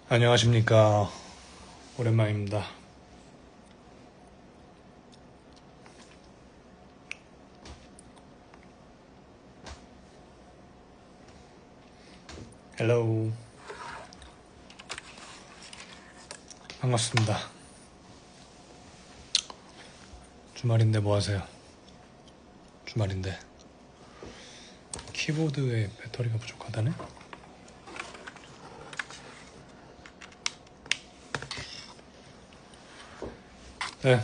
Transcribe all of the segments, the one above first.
안녕하십니까. 오랜만입니다. 헬로우. 반갑습니다. 주말인데 뭐 하세요? 주말인데 키보드에 배터리가 부족하다네? 네.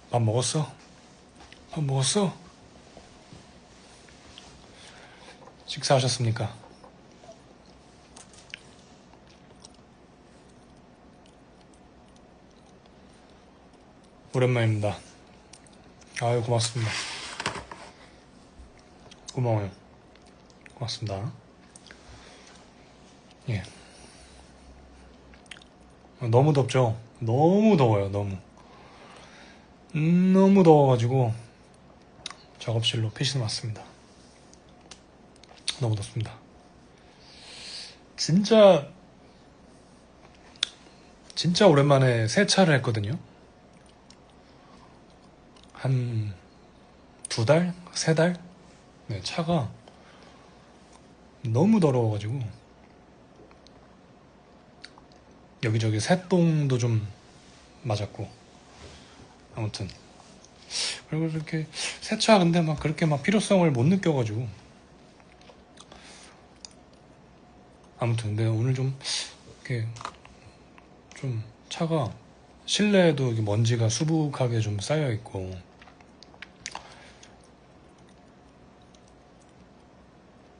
밥 먹었어? 밥 먹었어? 식사하셨습니까? 오랜만입니다. 아유, 고맙습니다. 고마워요. 고맙습니다. 예. 너무 덥죠? 너무 더워요, 너무. 너무 더워가지고 작업실로 피신 왔습니다. 너무 덥습니다. 진짜 오랜만에 세차를 했거든요. 한 2달? 3달? 네, 차가 너무 더러워가지고 여기저기 새똥도 좀 맞았고, 아무튼 그리고 이렇게 세차 근데 막 그렇게 막 필요성을 못 느껴가지고, 아무튼 근데 오늘 좀 이렇게 좀 차가 실내에도 이렇게 먼지가 수북하게 좀 쌓여 있고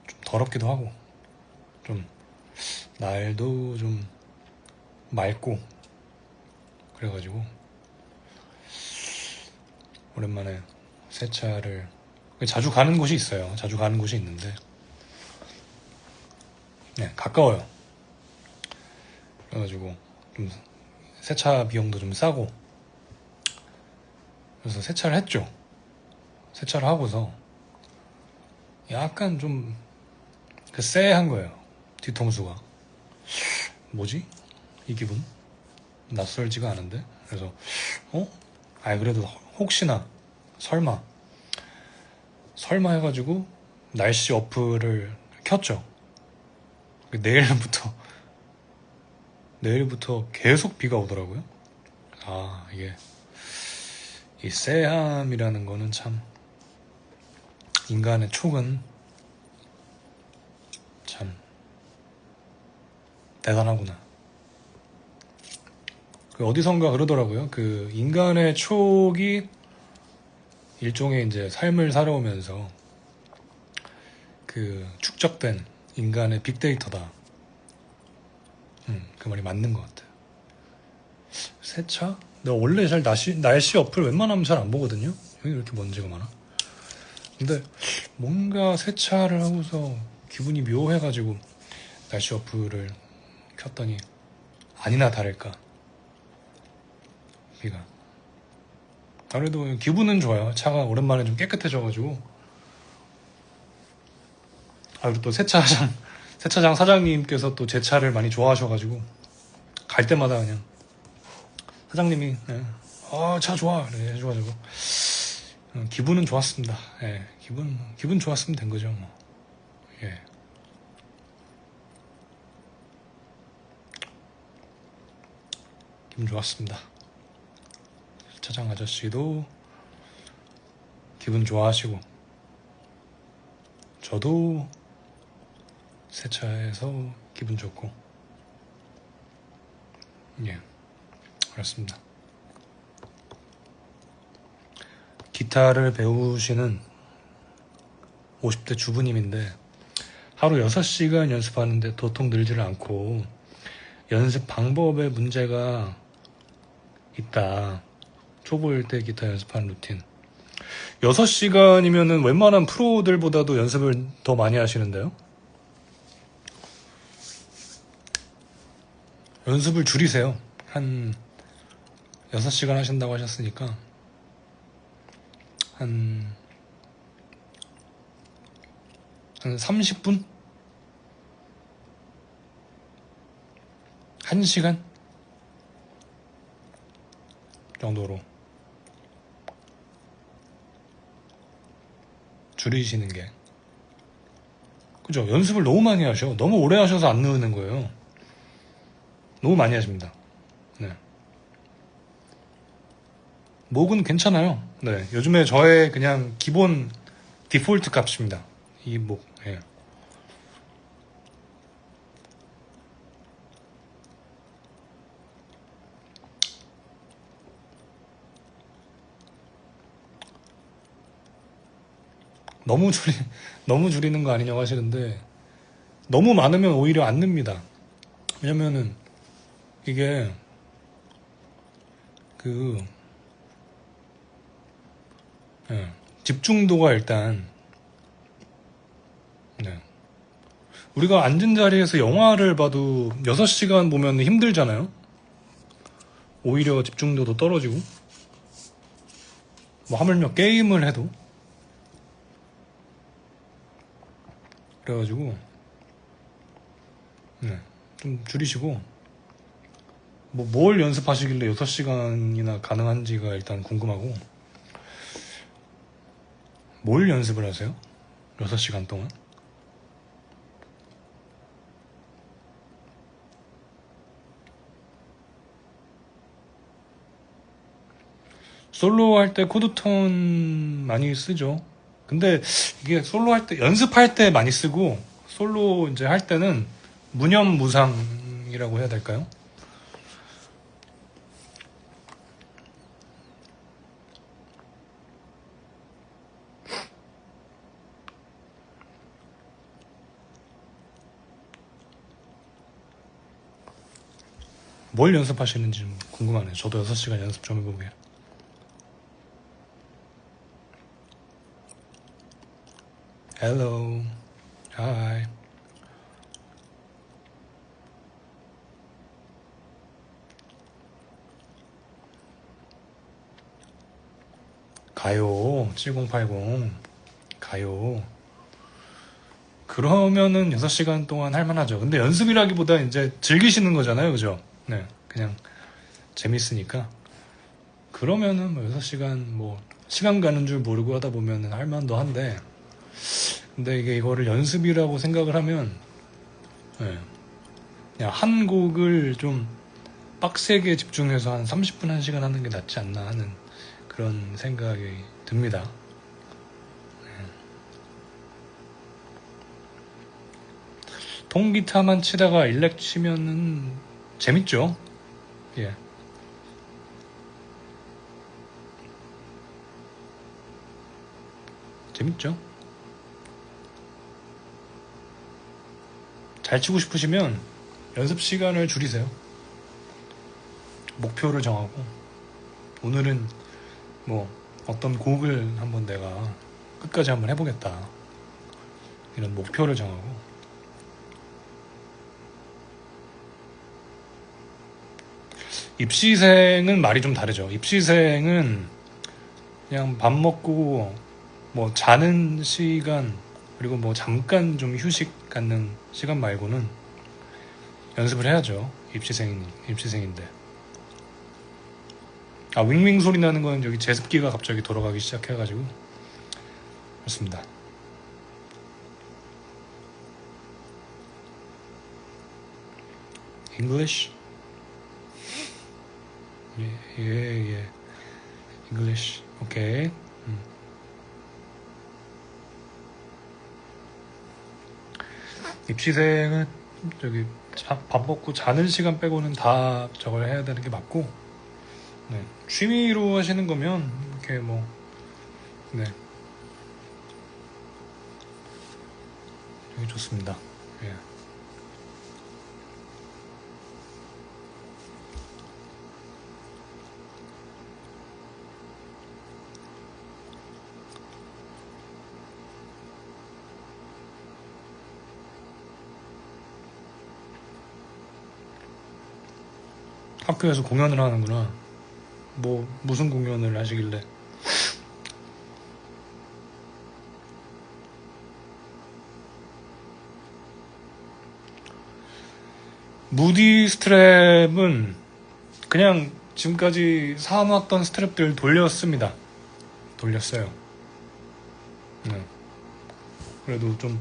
좀 더럽기도 하고, 좀 날도 좀 맑고 그래가지고 오랜만에 세차를, 자주 가는 곳이 있어요. 자주 가는 곳이 있는데, 네, 가까워요. 그래가지고 좀 세차 비용도 좀 싸고, 그래서 세차를 했죠. 세차를 하고서 약간 좀 쎄한 거예요. 뒤통수가. 뭐지? 이 기분? 낯설지가 않은데? 그래서 그래도 혹시나 설마 해가지고 날씨 어플을 켰죠. 내일부터 계속 비가 오더라고요. 이게 이 쎄함이라는 거는 참, 인간의 촉은 참 대단하구나. 어디선가 그러더라고요. 인간의 촉이 일종의 이제 삶을 살아오면서 축적된 인간의 빅데이터다. 그 말이 맞는 것 같아요. 세차? 내가 원래 잘 날씨 어플 웬만하면 잘 안 보거든요. 여기 이렇게 먼지가 많아. 근데 뭔가 세차를 하고서 기분이 묘해가지고 날씨 어플을 켰더니 아니나 다를까 비가. 그래도 기분은 좋아요. 차가 오랜만에 좀 깨끗해져가지고. 그리고 또 세차장 사장님께서 또 제 차를 많이 좋아하셔가지고 갈 때마다 그냥 사장님이 차 좋아 이렇게 해줘가지고 기분은 좋았습니다. 예, 기분 좋았으면 된 거죠. 뭐. 예. 기분 좋았습니다. 차장 아저씨도 기분 좋아하시고, 저도 세차해서 기분 좋고, 예, 그렇습니다. 기타를 배우시는 50대 주부님인데 하루 6시간 연습하는데 도통 늘지를 않고 연습 방법에 문제가 있다. 초보일 때 기타 연습하는 루틴. 6시간이면은 웬만한 프로들보다도 연습을 더 많이 하시는데요. 연습을 줄이세요. 한 6시간 하신다고 하셨으니까 한 30분? 1시간? 정도로 줄이시는 게, 그죠? 연습을 너무 많이 하셔. 너무 오래 하셔서 안 느는 거예요. 너무 많이 하십니다. 네. 목은 괜찮아요. 네. 요즘에 저의 그냥 기본 디폴트 값입니다. 이 목. 예. 너무 너무 줄이는 거 아니냐고 하시는데, 너무 많으면 오히려 안 늡니다. 왜냐면은, 이게, 그, 예, 집중도가 일단, 네. 우리가 앉은 자리에서 영화를 봐도 6시간 보면 힘들잖아요? 오히려 집중도도 떨어지고, 뭐 하물며 게임을 해도. 그래가지고, 네, 좀 줄이시고, 뭐 뭘 연습하시길래 6시간이나 가능한지가 일단 궁금하고, 뭘 연습을 하세요? 6시간 동안? 솔로 할 때 코드톤 많이 쓰죠. 근데 이게 솔로 할 때, 연습할 때 많이 쓰고, 솔로 이제 할 때는 무념무상이라고 해야 될까요? 뭘 연습하시는지 좀 궁금하네요. 저도 6시간 연습 좀 해보게요. Hello. Hi. 가요. 7080. 가요. 그러면은 6시간 동안 할만하죠. 근데 연습이라기보다 이제 즐기시는 거잖아요. 그죠? 네. 그냥 재밌으니까. 그러면은 뭐 6시간 뭐 시간 가는 줄 모르고 하다 보면은 할만도 한데, 근데 이게 이거를 연습이라고 생각을 하면, 네, 그냥 한 곡을 좀 빡세게 집중해서 한 30분, 1시간 하는 게 낫지 않나 하는 그런 생각이 듭니다. 통기타만 치다가 일렉 치면은 재밌죠? 예. 재밌죠? 잘 치고 싶으시면 연습 시간을 줄이세요. 목표를 정하고, 오늘은 뭐 어떤 곡을 한번 내가 끝까지 한번 해보겠다, 이런 목표를 정하고. 입시생은 말이 좀 다르죠. 입시생은 그냥 밥 먹고 뭐 자는 시간, 그리고 뭐 잠깐 좀 휴식 갖는 시간 말고는 연습을 해야죠. 입시생인데. 아, 윙윙 소리 나는 건 여기 제습기가 갑자기 돌아가기 시작해가지고 그렇습니다. English? 예. English. 오케이. 입시생은 저기 밥 먹고 자는 시간 빼고는 다 저걸 해야 되는 게 맞고, 네, 취미로 하시는 거면 이렇게 뭐, 네, 되게 좋습니다. 예. 학교에서 공연을 하는구나. 뭐 무슨 공연을 하시길래? 무디 스트랩은 그냥 지금까지 사놨던 스트랩들 돌렸어요. 네. 그래도 좀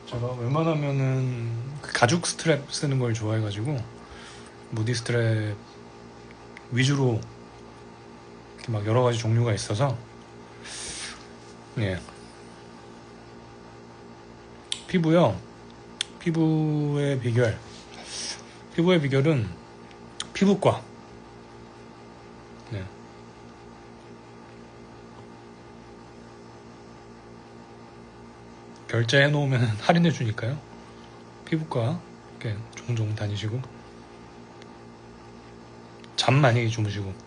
제가 웬만하면은 가죽 스트랩 쓰는 걸 좋아해가지고 무디 스트랩 위주로 이렇게 막 여러 가지 종류가 있어서 예. 피부의 비결은 피부과. 네. 결제해 놓으면 할인해 주니까요. 피부과 이렇게 종종 다니시고 잠 많이 주무시고.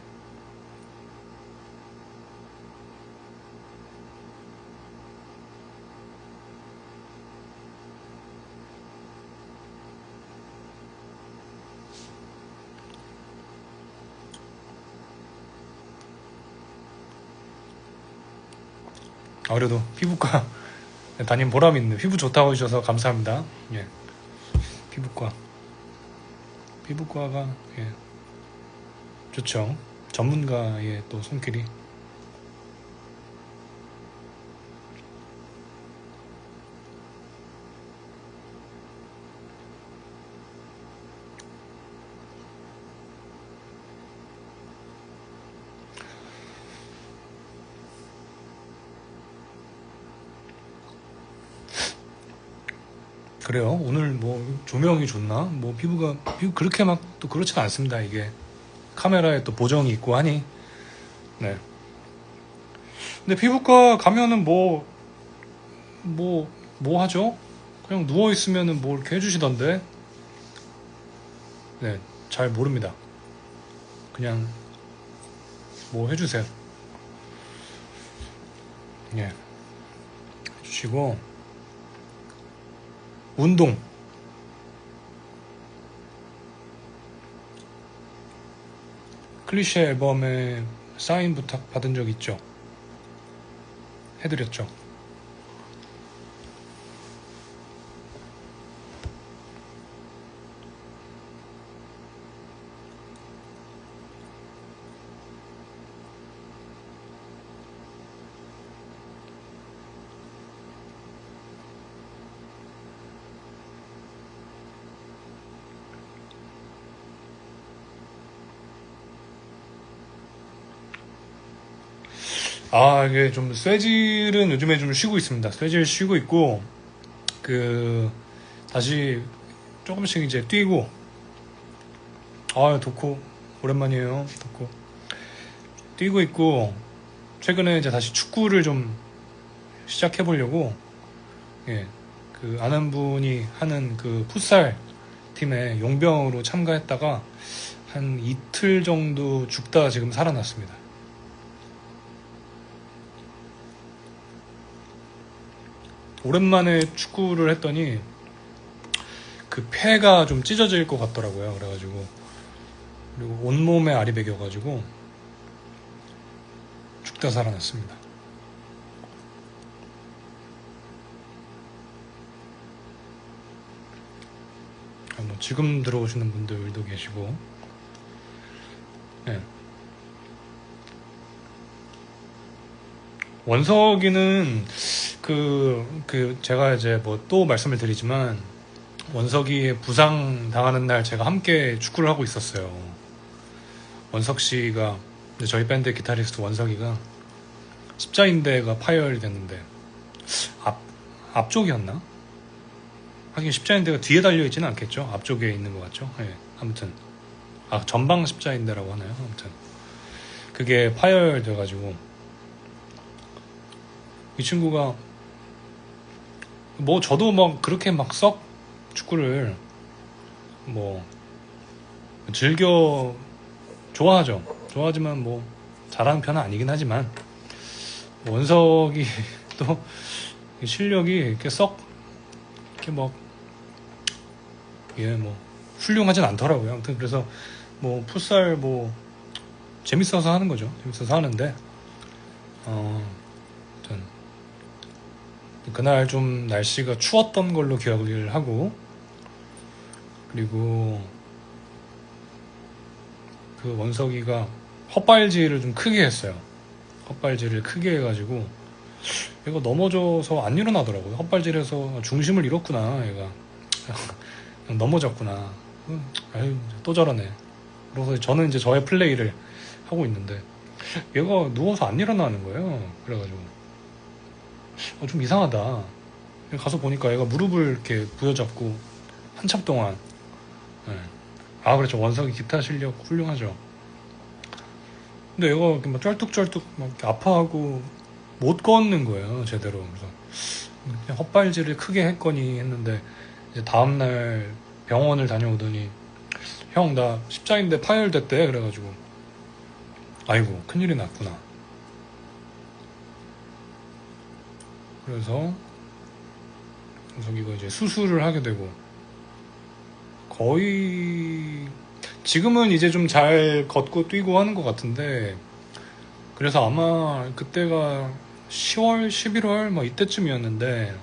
그래도 피부과 다닌 보람 있는, 피부 좋다고 해주셔서 감사합니다. 예. 피부과가 예. 좋죠. 전문가의 또 손길이. 그래요. 오늘 뭐 조명이 좋나? 뭐 피부 그렇게 막 또 그렇진 않습니다. 이게 카메라에 또 보정이 있고 하니. 네. 근데 피부과 가면은 뭐 하죠? 그냥 누워 있으면은 뭐 이렇게 해주시던데. 네, 잘 모릅니다. 그냥 뭐 해주세요. 예. 해주시고 운동. 클리셰 앨범에 사인 부탁 받은 적 있죠? 해드렸죠. 이게 좀 쇠질은 요즘에 좀 쉬고 있습니다. 쇠질 쉬고 있고, 다시 조금씩 이제 뛰고, 도코, 오랜만이에요. 도코. 뛰고 있고, 최근에 이제 다시 축구를 좀 시작해보려고, 예, 아는 분이 하는 풋살 팀에 용병으로 참가했다가, 한 이틀 정도 죽다가 지금 살아났습니다. 오랜만에 축구를 했더니 폐가 좀 찢어질 것 같더라고요. 그래가지고 그리고 온몸에 알이 배겨가지고 죽다 살아났습니다. 뭐 지금 들어오시는 분들도 계시고. 네. 원석이는 제가 이제 뭐 또 말씀을 드리지만, 원석이의 부상 당하는 날 제가 함께 축구를 하고 있었어요. 원석 씨가, 저희 밴드 기타리스트 원석이가 십자인대가 파열됐는데, 앞쪽이었나? 하긴 십자인대가 뒤에 달려있지는 않겠죠? 앞쪽에 있는 것 같죠? 네, 아무튼. 전방 십자인대라고 하나요? 아무튼. 그게 파열돼가지고, 이 친구가 뭐 저도 막 그렇게 막 썩 축구를 뭐 즐겨 좋아하지만 뭐 잘하는 편은 아니긴 하지만, 원석이 또 실력이 이렇게 썩 이렇게 뭐 훌륭하진 않더라고요. 아무튼 그래서 뭐 풋살 뭐 재밌어서 하는 거죠. 재밌어서 하는데 그날 좀 날씨가 추웠던 걸로 기억을 하고, 그리고 그 원석이가 헛발질을 좀 크게 했어요. 헛발질을 크게 해가지고 얘가 넘어져서 안 일어나더라고요. 헛발질해서 중심을 잃었구나 얘가. 그냥 넘어졌구나. 아유 또 저러네. 그래서 저는 이제 저의 플레이를 하고 있는데 얘가 누워서 안 일어나는 거예요. 그래가지고 좀 이상하다. 가서 보니까 얘가 무릎을 이렇게 부여잡고 한참 동안. 네. 아 그렇죠. 원석이 기타 실력 훌륭하죠. 근데 얘가 이렇게 막 쩔뚝쩔뚝 막 이렇게 아파하고 못 걷는 거예요 제대로. 그래서 그냥 헛발질을 크게 했거니 했는데 이제 다음날 병원을 다녀오더니 형 나 십자인대 파열됐대. 그래가지고 아이고 큰일이 났구나. 그래서 이거 이제 수술을 하게 되고 거의 지금은 이제 좀 잘 걷고 뛰고 하는 것 같은데 그래서 아마 그때가 10월, 11월 뭐 이때쯤이었는데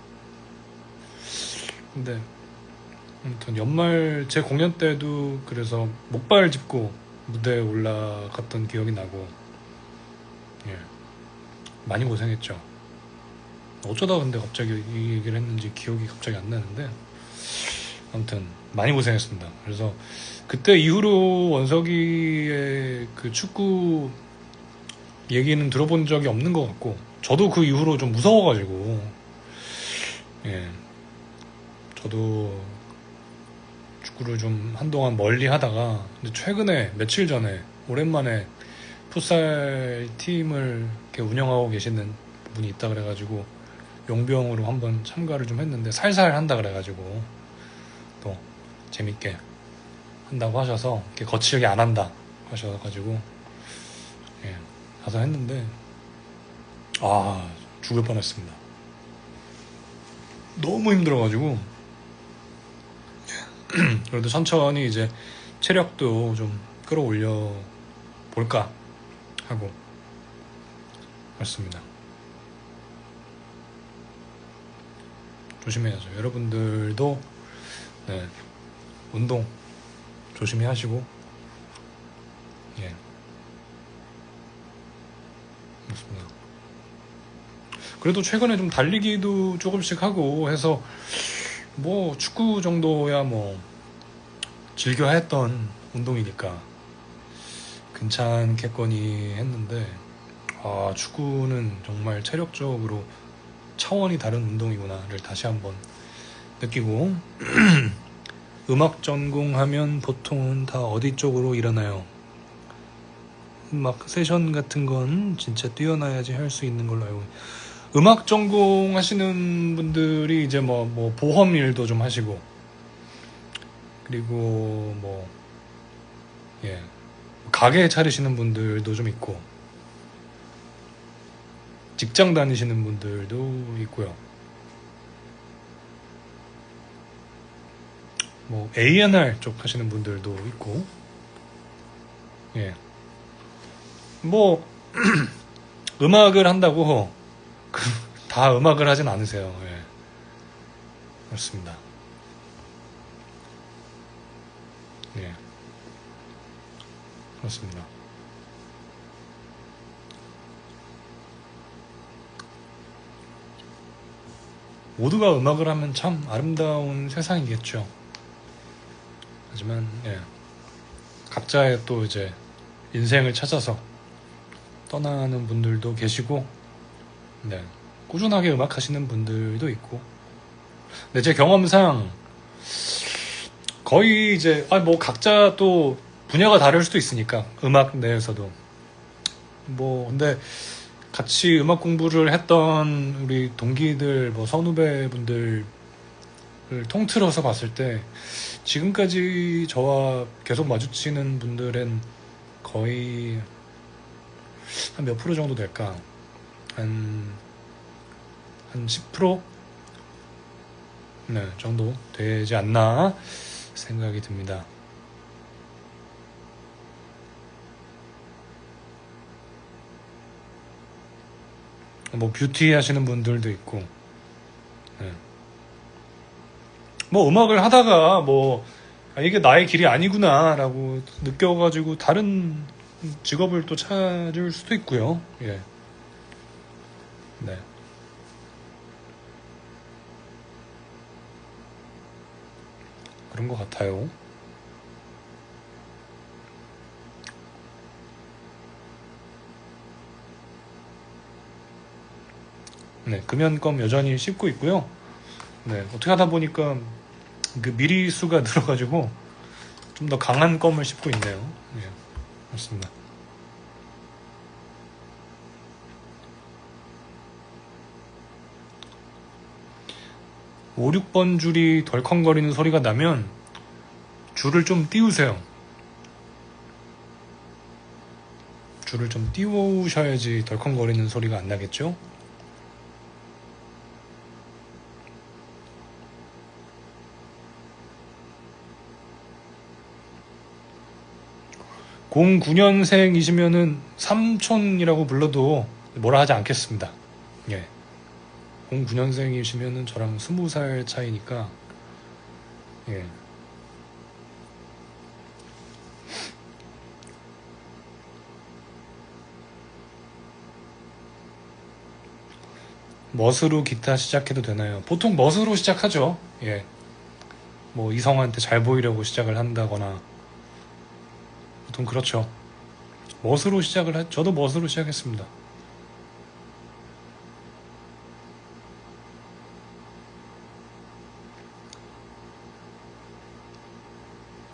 근데 아무튼 연말 제 공연 때도 그래서 목발 짚고 무대에 올라갔던 기억이 나고 예, 많이 고생했죠. 어쩌다 근데 갑자기 이 얘기를 했는지 기억이 갑자기 안 나는데 아무튼 많이 고생했습니다. 그래서 그때 이후로 원석이의 그 축구 얘기는 들어본 적이 없는 것 같고 저도 그 이후로 좀 무서워가지고 예, 저도 축구를 좀 한동안 멀리 하다가 근데 최근에 며칠 전에 오랜만에 풋살 팀을 이렇게 운영하고 계시는 분이 있다 그래가지고 용병으로 한번 참가를 좀 했는데 살살 한다 그래가지고 또 재밌게 한다고 하셔서 이렇게 거칠게 안 한다 하셔가지고 예, 가서 했는데 아 죽을 뻔했습니다. 너무 힘들어가지고 그래도 천천히 이제 체력도 좀 끌어올려 볼까 하고 왔습니다. 조심해야죠. 여러분들도 네, 운동 조심히 하시고 예, 그렇습니다. 그래도 최근에 좀 달리기도 조금씩 하고 해서 뭐 축구 정도야 뭐 즐겨 했던 운동이니까 괜찮겠거니 했는데 아 축구는 정말 체력적으로 차원이 다른 운동이구나를 다시 한번 느끼고 음악 전공하면 보통은 다 어디 쪽으로 일어나요? 음악 세션 같은 건 진짜 뛰어나야지 할 수 있는 걸로 알고 음악 전공하시는 분들이 이제 뭐 보험 일도 좀 하시고 그리고 뭐 예, 가게 차리시는 분들도 좀 있고 직장 다니시는 분들도 있고요. 뭐 A&R 쪽 하시는 분들도 있고 예. 뭐 음악을 한다고 다 음악을 하진 않으세요. 예. 그렇습니다. 예. 그렇습니다. 모두가 음악을 하면 참 아름다운 세상이겠죠. 하지만 예. 각자의 또 이제 인생을 찾아서 떠나는 분들도 계시고 네. 꾸준하게 음악 하시는 분들도 있고 근데 제 경험상 거의 이제 뭐 각자 또 분야가 다를 수도 있으니까 음악 내에서도 뭐 근데 같이 음악 공부를 했던 우리 동기들 뭐 선후배 분들을 통틀어서 봤을 때 지금까지 저와 계속 마주치는 분들은 거의 한 몇 프로 정도 될까? 한 10%? 네, 정도 되지 않나 생각이 듭니다. 뭐 뷰티 하시는 분들도 있고 네. 뭐 음악을 하다가 뭐 아, 이게 나의 길이 아니구나라고 느껴가지고 다른 직업을 또 찾을 수도 있고요. 예. 네. 그런 것 같아요. 네, 금연껌 여전히 씹고 있고요. 네, 어떻게 하다 보니까 그 미리수가 늘어가지고 좀 더 강한 껌을 씹고 있네요. 네, 맞습니다. 5, 6번 줄이 덜컹거리는 소리가 나면 줄을 좀 띄우세요. 줄을 좀 띄우셔야지 덜컹거리는 소리가 안 나겠죠? 공 09년생이시면은 삼촌이라고 불러도 뭐라 하지 않겠습니다. 예. 09년생이시면은 저랑 20살 차이니까, 예. 멋으로 기타 시작해도 되나요? 보통 멋으로 시작하죠. 예. 뭐 이성한테 잘 보이려고 시작을 한다거나 보통 그렇죠. 멋으로 저도 멋으로 시작했습니다.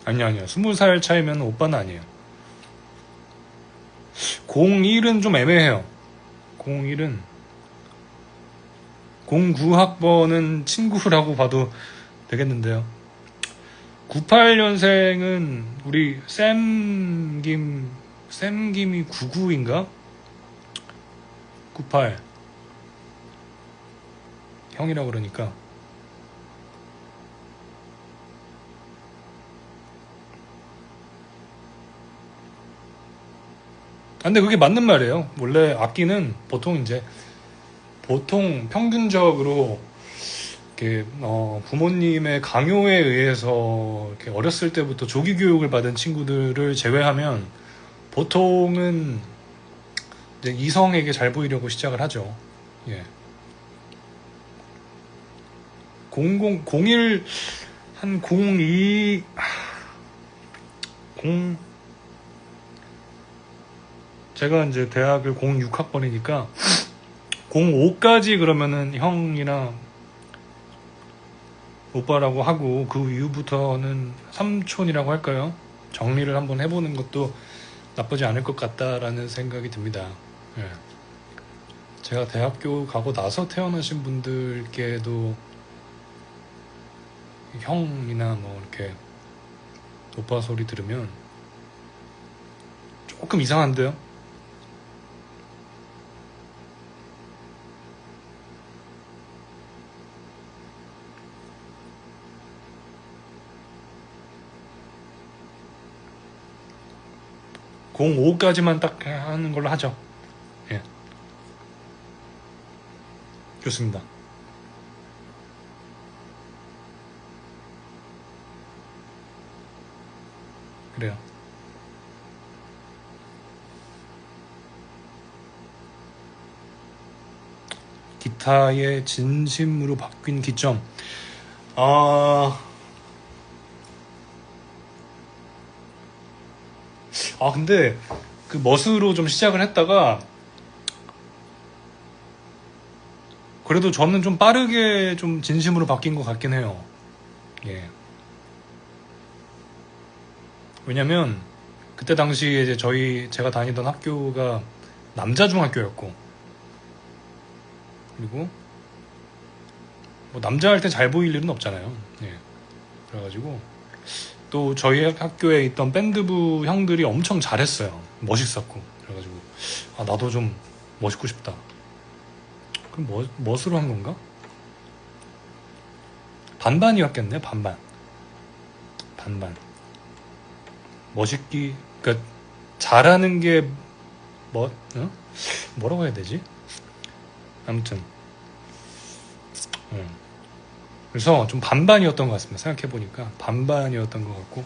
아니요. 20살 차이면 오빠는 아니에요. 01은 좀 애매해요. 01은 09학번은 친구라고 봐도 되겠는데요. 98년생은 우리 쌤김이 99인가? 98 형이라고 그러니까 근데 그게 맞는 말이에요. 원래 악기는 보통 평균적으로 이렇게 부모님의 강요에 의해서 이렇게 어렸을 때부터 조기 교육을 받은 친구들을 제외하면 보통은 이제 이성에게 잘 보이려고 시작을 하죠. 예. 01 한 02 제가 이제 대학을 06학번이니까 05까지 그러면은 형이나 오빠라고 하고 그 이후부터는 삼촌이라고 할까요? 정리를 한번 해보는 것도 나쁘지 않을 것 같다라는 생각이 듭니다. 예. 제가 대학교 가고 나서 태어나신 분들께도 형이나 뭐 이렇게 오빠 소리 들으면 조금 이상한데요? 공 5까지만 딱 하는 걸로 하죠. 예. 좋습니다. 그래요. 기타의 진심으로 바뀐 기점. 근데 그 멋으로 좀 시작을 했다가 그래도 저는 좀 빠르게 좀 진심으로 바뀐 것 같긴 해요. 예. 왜냐면 그때 당시에 이제 제가 다니던 학교가 남자 중학교였고 그리고 뭐 남자 할 때 잘 보일 일은 없잖아요. 예. 그래가지고 또 저희 학교에 있던 밴드부 형들이 엄청 잘했어요. 멋있었고 그래가지고 나도 좀 멋있고 싶다. 그럼 멋으로 한 건가? 반반이었겠네. 반반 멋있기 그러니까 잘하는 게 뭐라고 해야 되지? 아무튼 그래서 좀 반반이었던 것 같습니다. 생각해보니까 반반이었던 것 같고,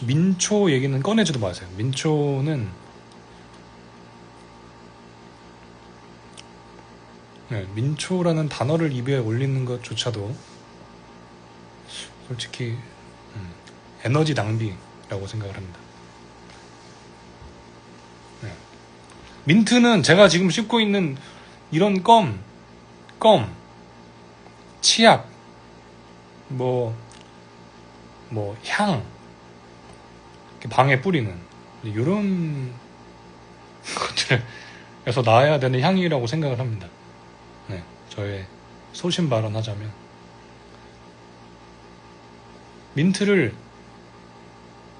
민초 얘기는 꺼내지도 마세요. 민초는 민초라는 단어를 입에 올리는 것조차도 솔직히 에너지 낭비라고 생각을 합니다. 민트는 제가 지금 씹고 있는 이런 껌, 치약, 향, 방에 뿌리는 이런 것들에서 나야 되는 향이라고 생각을 합니다. 네, 저의 소신 발언하자면 민트를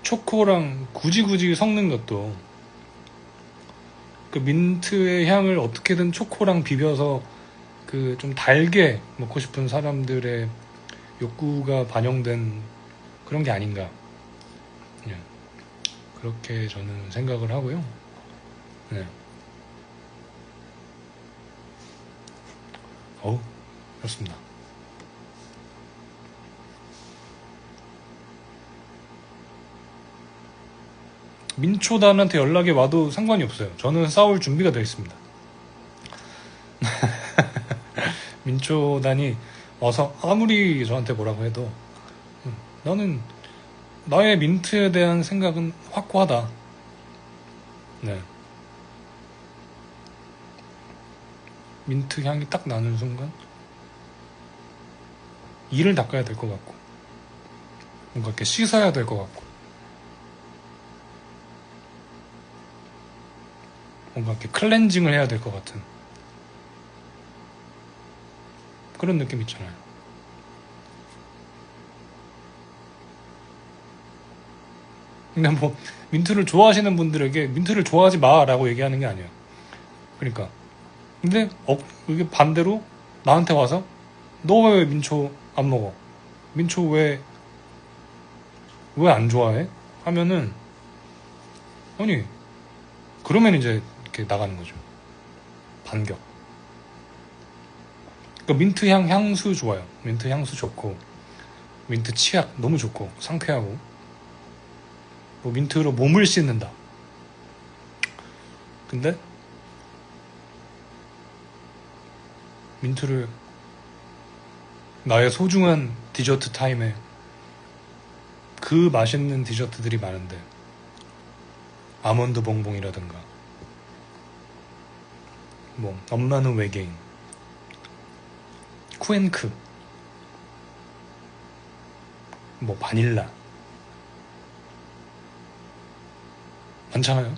초코랑 굳이 섞는 것도 그 민트의 향을 어떻게든 초코랑 비벼서 그 좀 달게 먹고 싶은 사람들의 욕구가 반영된 그런 게 아닌가. 네, 그렇게 저는 생각을 하고요. 네. 그렇습니다. 민초단한테 연락이 와도 상관이 없어요. 저는 싸울 준비가 되어 있습니다. 민초단이 와서 아무리 저한테 뭐라고 해도 나는 나의 민트에 대한 생각은 확고하다. 네. 민트 향이 딱 나는 순간 이를 닦아야 될 것 같고 뭔가 이렇게 씻어야 될 것 같고 뭔가 이렇게 클렌징을 해야 될 것 같은 그런 느낌 있잖아요. 근데 뭐 민트를 좋아하시는 분들에게 민트를 좋아하지 마라고 얘기하는 게 아니에요. 그러니까 근데 이게 반대로 나한테 와서 너 왜 민초 안 먹어? 민초 왜 안 좋아해? 하면은 아니 그러면 이제 이렇게 나가는 거죠. 반격. 그러니까 민트 향수 좋아요. 민트 향수 좋고 민트 치약 너무 좋고 상쾌하고 뭐 민트로 몸을 씻는다. 근데 민트를 나의 소중한 디저트 타임에 그 맛있는 디저트들이 많은데 아몬드 봉봉이라든가 뭐 엄마는 외계인 쿠앤크 뭐 바닐라 많잖아요.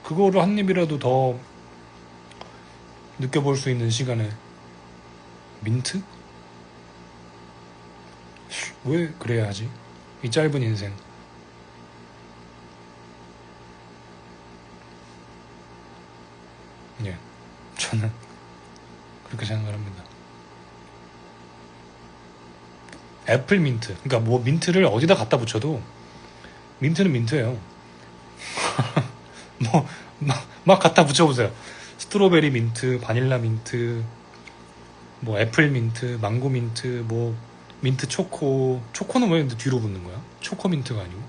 그거를 한 입이라도 더 느껴볼 수 있는 시간에 민트? 왜 그래야 하지? 이 짧은 인생. 예, 저는 그렇게 생각을 합니다. 애플 민트. 그러니까 뭐 민트를 어디다 갖다 붙여도 민트는 민트예요. 막 갖다 붙여보세요. 스트로베리 민트, 바닐라 민트, 뭐 애플 민트, 망고 민트, 뭐 민트 초코는 왜 뒤로 붙는 거야? 초코 민트가 아니고.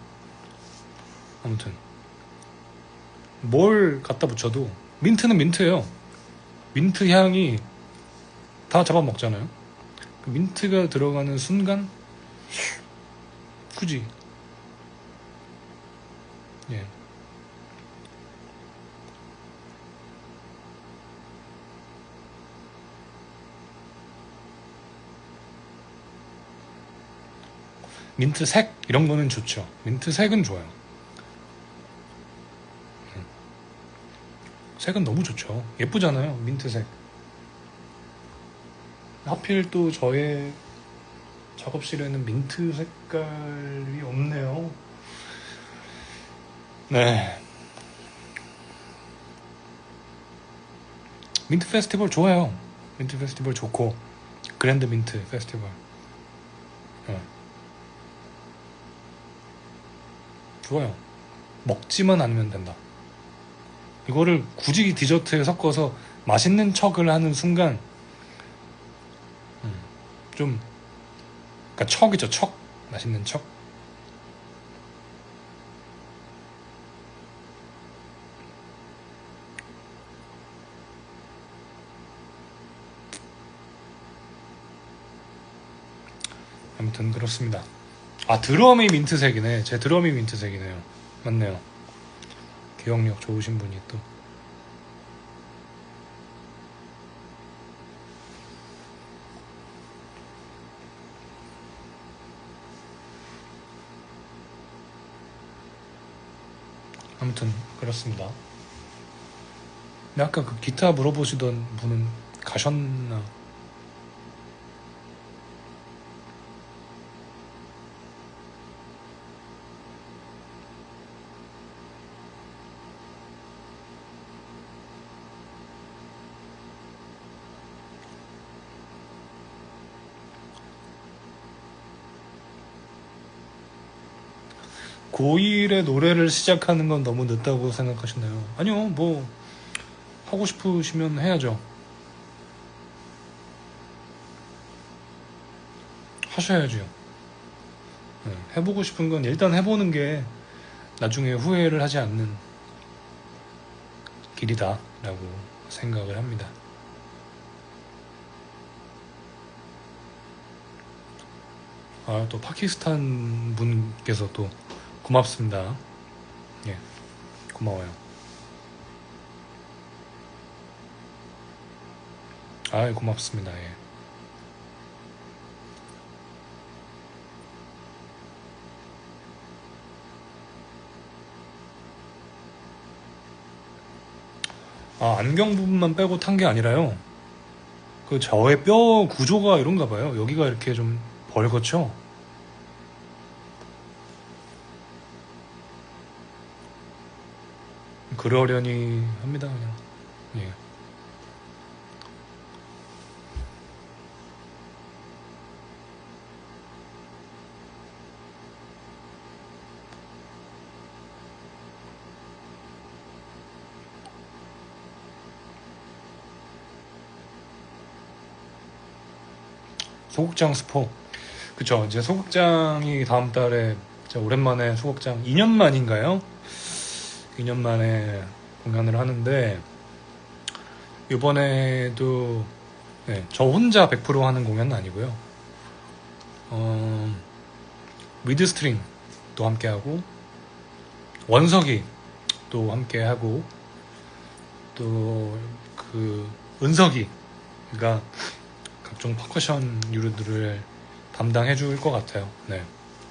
아무튼 뭘 갖다 붙여도 민트는 민트예요. 민트 향이 다 잡아먹잖아요. 그 민트가 들어가는 순간 굳이 예. 민트 색 이런 거는 좋죠. 민트 색은 좋아요. 색은 너무 좋죠. 예쁘잖아요. 민트 색. 하필 또 저의 작업실에는 민트 색깔이 없네요. 네. 민트 페스티벌 좋아요. 민트 페스티벌 좋고 그랜드 민트 페스티벌 좋아요. 먹지만 않으면 된다. 이거를 굳이 디저트에 섞어서 맛있는 척을 하는 순간 좀 그러니까 척이죠. 척. 맛있는 척. 아무튼 그렇습니다. 아, 드럼이 민트색이네. 제 드럼이 민트색이네요. 맞네요. 기억력 좋으신 분이 또. 아무튼 그렇습니다. 근데 아까 그 기타 물어보시던 분은 가셨나? 고1에 노래를 시작하는 건 너무 늦다고 생각하시나요? 아니요, 뭐 하고 싶으시면 해야죠. 하셔야죠. 네, 해보고 싶은 건 일단 해보는 게 나중에 후회를 하지 않는 길이다라고 생각을 합니다. 아, 또 파키스탄 분께서 또 고맙습니다. 예, 고마워요. 아, 고맙습니다. 예. 아, 안경 부분만 빼고 탄 게 아니라요. 그 저의 뼈 구조가 이런가 봐요. 여기가 이렇게 좀 벌겋죠? 그러려니 합니다, 그냥. 예. 소극장 스포. 그쵸. 이제 소극장이 다음 달에 진짜 오랜만에 소극장 2년 만인가요? 2년 만에 공연을 하는데, 이번에도 네, 저 혼자 100% 하는 공연은 아니고요. 미드스트링도 함께하고, 원석이 또 함께하고, 또 그 은석이가 각종 퍼커션 유들을 담당해 줄 것 같아요. 네.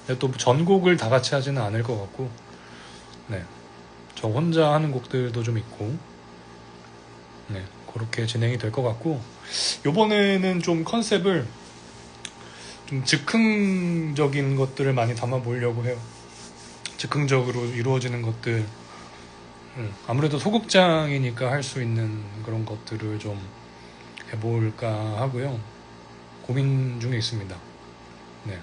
근데 또 전곡을 다 같이 하지는 않을 것 같고, 네. 저 혼자 하는 곡들도 좀 있고, 네. 그렇게 진행이 될 것 같고, 요번에는 좀 컨셉을 좀 즉흥적인 것들을 많이 담아 보려고 해요. 즉흥적으로 이루어지는 것들. 아무래도 소극장이니까 할 수 있는 그런 것들을 좀 해볼까 하고요. 고민 중에 있습니다. 네.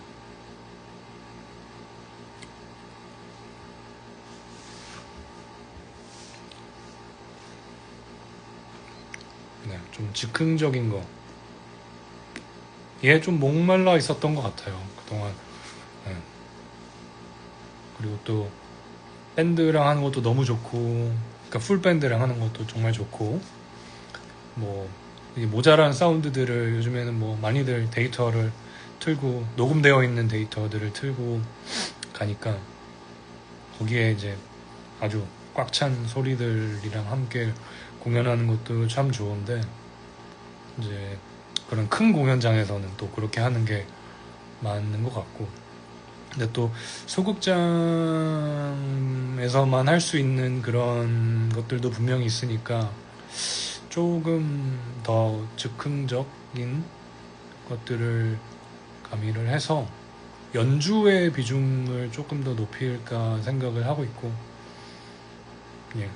네. 좀 즉흥적인 거. 얘 좀 목말라 있었던 것 같아요. 그동안. 네. 그리고 또 밴드랑 하는 것도 너무 좋고, 그러니까 풀 밴드랑 하는 것도 정말 좋고, 뭐 이게 모자란 사운드들을 요즘에는 뭐 많이들 데이터를 틀고 녹음되어 있는 데이터들을 틀고 가니까 거기에 이제 아주 꽉 찬 소리들이랑 함께 공연하는 것도 참 좋은데, 이제 그런 큰 공연장에서는 또 그렇게 하는 게 맞는 것 같고, 근데 또 소극장에서만 할 수 있는 그런 것들도 분명히 있으니까 조금 더 즉흥적인 것들을 가미를 해서 연주의 비중을 조금 더 높일까 생각을 하고 있고, 예,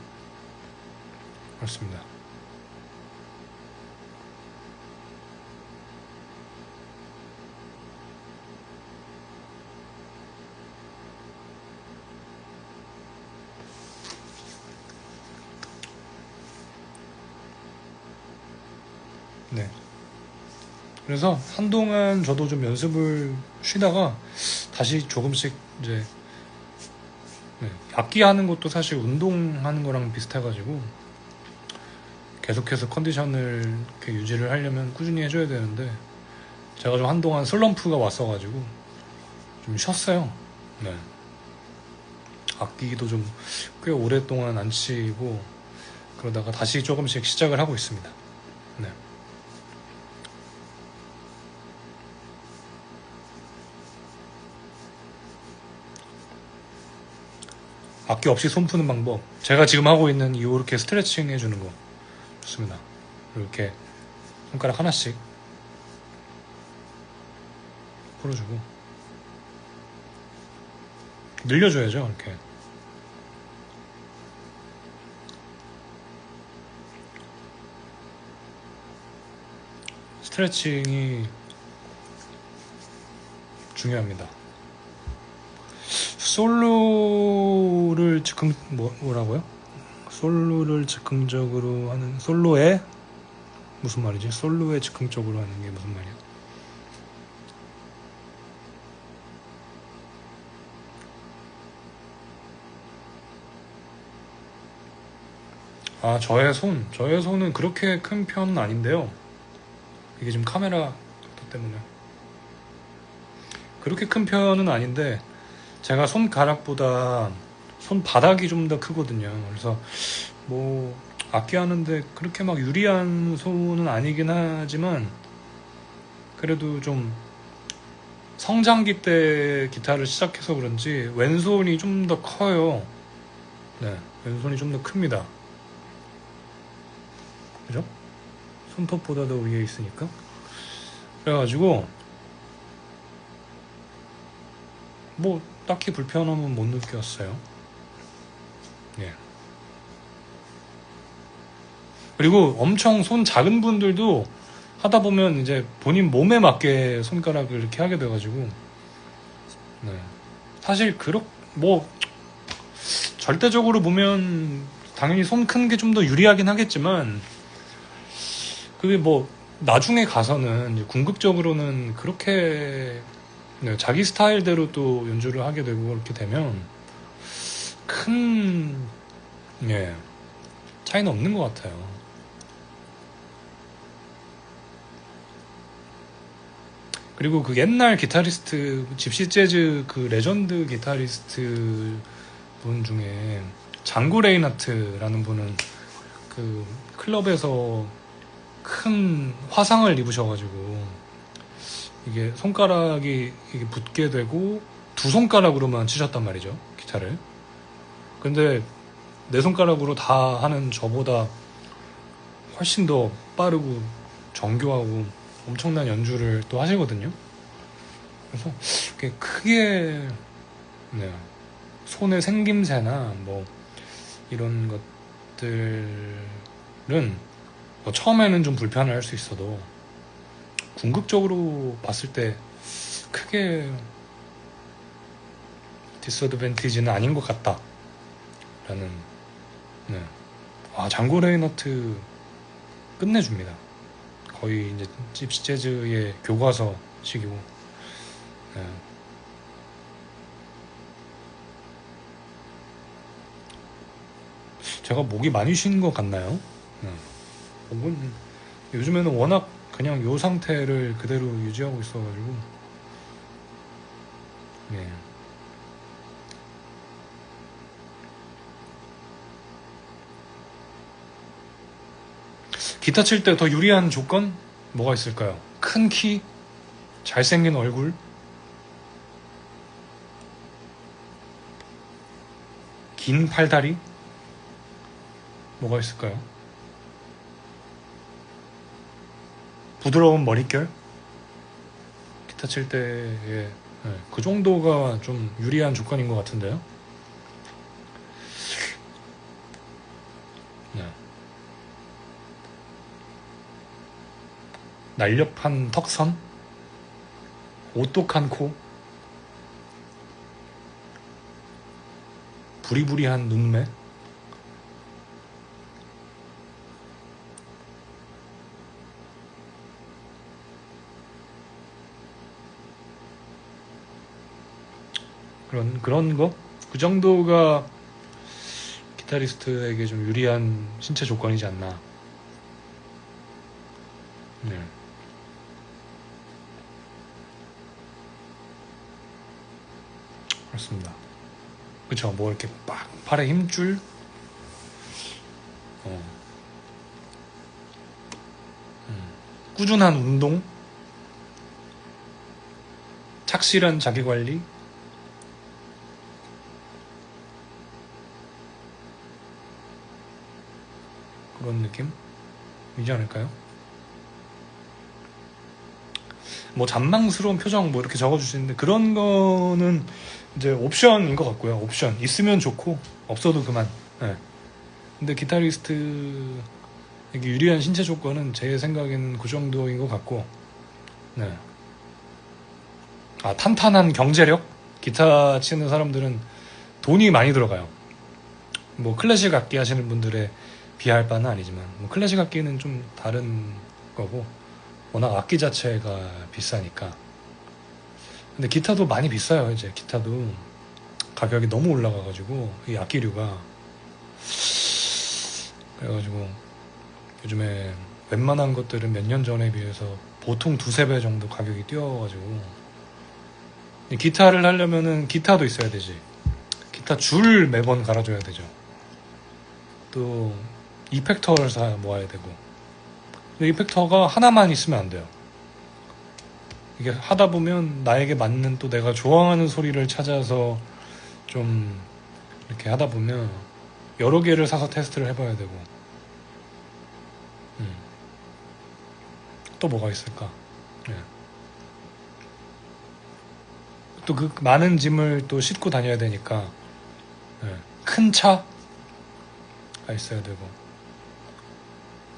그렇습니다. 네. 그래서 한동안 저도 좀 연습을 쉬다가 다시 조금씩 이제 악기 하는 것도 사실 운동하는 거랑 비슷해가지고 계속해서 컨디션을 이렇게 유지를 하려면 꾸준히 해줘야 되는데 제가 좀 한동안 슬럼프가 왔어가지고 좀 쉬었어요. 네. 악기도 좀 꽤 오랫동안 안 치고 그러다가 다시 조금씩 시작을 하고 있습니다. 네. 악기 없이 손 푸는 방법 제가 지금 하고 있는 이렇게 스트레칭 해주는 거 좋습니다. 이렇게 손가락 하나씩 풀어주고 늘려줘야죠. 이렇게 스트레칭이 중요합니다. 솔로를 즉흥 뭐라고요? 솔로를 즉흥적으로 하는 솔로에 무슨 말이지? 솔로에 즉흥적으로 하는 게 무슨 말이야? 아, 저의 손은 그렇게 큰 편은 아닌데요. 이게 지금 카메라 때문에 그렇게 큰 편은 아닌데 제가 손가락보다 손바닥이 좀 더 크거든요. 그래서 뭐 악기 하는데 그렇게 막 유리한 손은 아니긴 하지만 그래도 좀 성장기 때 기타를 시작해서 그런지 왼손이 좀 더 커요. 네, 왼손이 좀 더 큽니다. 그죠? 손톱보다 더 위에 있으니까. 그래가지고 뭐 딱히 불편함은 못 느꼈어요. 예. 그리고 엄청 손 작은 분들도 하다 보면 이제 본인 몸에 맞게 손가락을 이렇게 하게 돼가지고 네. 사실 뭐 절대적으로 보면 당연히 손 큰 게 좀 더 유리하긴 하겠지만 그게 뭐 나중에 가서는 이제 궁극적으로는 그렇게 네, 자기 스타일대로 또 연주를 하게 되고 그렇게 되면 큰 예, 차이는 없는 것 같아요. 그리고 그 옛날 기타리스트 집시 재즈 그 레전드 기타리스트 분 중에 장구 레이나트라는 분은 그 클럽에서 큰 화상을 입으셔가지고 이게 손가락이 이게 붙게 되고 두 손가락으로만 치셨단 말이죠, 기타를. 근데 네 손가락으로 다 하는 저보다 훨씬 더 빠르고 정교하고 엄청난 연주를 또 하시거든요. 그래서 크게 네, 손의 생김새나 뭐 이런 것들은 뭐 처음에는 좀 불편할 수 있어도 궁극적으로 봤을 때 크게 디스어드밴티지는 아닌 것 같다 라는 네. 장고 레이너트 끝내줍니다. 거의 이제 집시 재즈의 교과서식이고 네. 제가 목이 많이 쉰 것 같나요? 네. 목은 요즘에는 워낙 그냥 요 상태를 그대로 유지하고 있어가지고 네. 기타 칠 때 더 유리한 조건 뭐가 있을까요? 큰 키, 잘생긴 얼굴, 긴 팔다리 뭐가 있을까요? 부드러운 머릿결 기타 칠 때의 그 정도가 좀 유리한 조건인 것 같은데요. 네. 날렵한 턱선, 오똑한 코, 부리부리한 눈매, 그런 거? 그 정도가 기타리스트에게 좀 유리한 신체 조건이지 않나. 네. 그렇습니다. 그쵸? 뭐 이렇게 빡 팔에 힘줄, 어, 꾸준한 운동, 착실한 자기 관리, 그런 느낌이지 않을까요? 뭐 잔망스러운 표정 뭐 이렇게 적어주시는데 그런 거는 이제 옵션인 것 같고요. 옵션 있으면 좋고 없어도 그만. 네. 근데 기타리스트에게 유리한 신체 조건은 제 생각에는 그 정도인 것 같고, 네. 아, 탄탄한 경제력? 기타 치는 사람들은 돈이 많이 들어가요. 뭐 클래식 악기 하시는 분들에 비할 바는 아니지만 뭐 클래식 악기는 좀 다른 거고 워낙 악기 자체가 비싸니까. 근데 기타도 많이 비싸요. 이제 기타도 가격이 너무 올라가가지고 이 악기류가, 그래가지고 요즘에 웬만한 것들은 몇 년 전에 비해서 보통 두세 배 정도 가격이 뛰어가지고, 기타를 하려면은 기타도 있어야 되지, 기타 줄 매번 갈아줘야 되죠, 또 이펙터를 사 모아야 되고. 근데 이펙터가 하나만 있으면 안 돼요. 이게 하다 보면 나에게 맞는, 또 내가 좋아하는 소리를 찾아서 좀 이렇게 하다 보면 여러 개를 사서 테스트를 해봐야 되고. 또 뭐가 있을까? 네. 또 그 많은 짐을 또 싣고 다녀야 되니까, 네. 큰 차가 있어야 되고,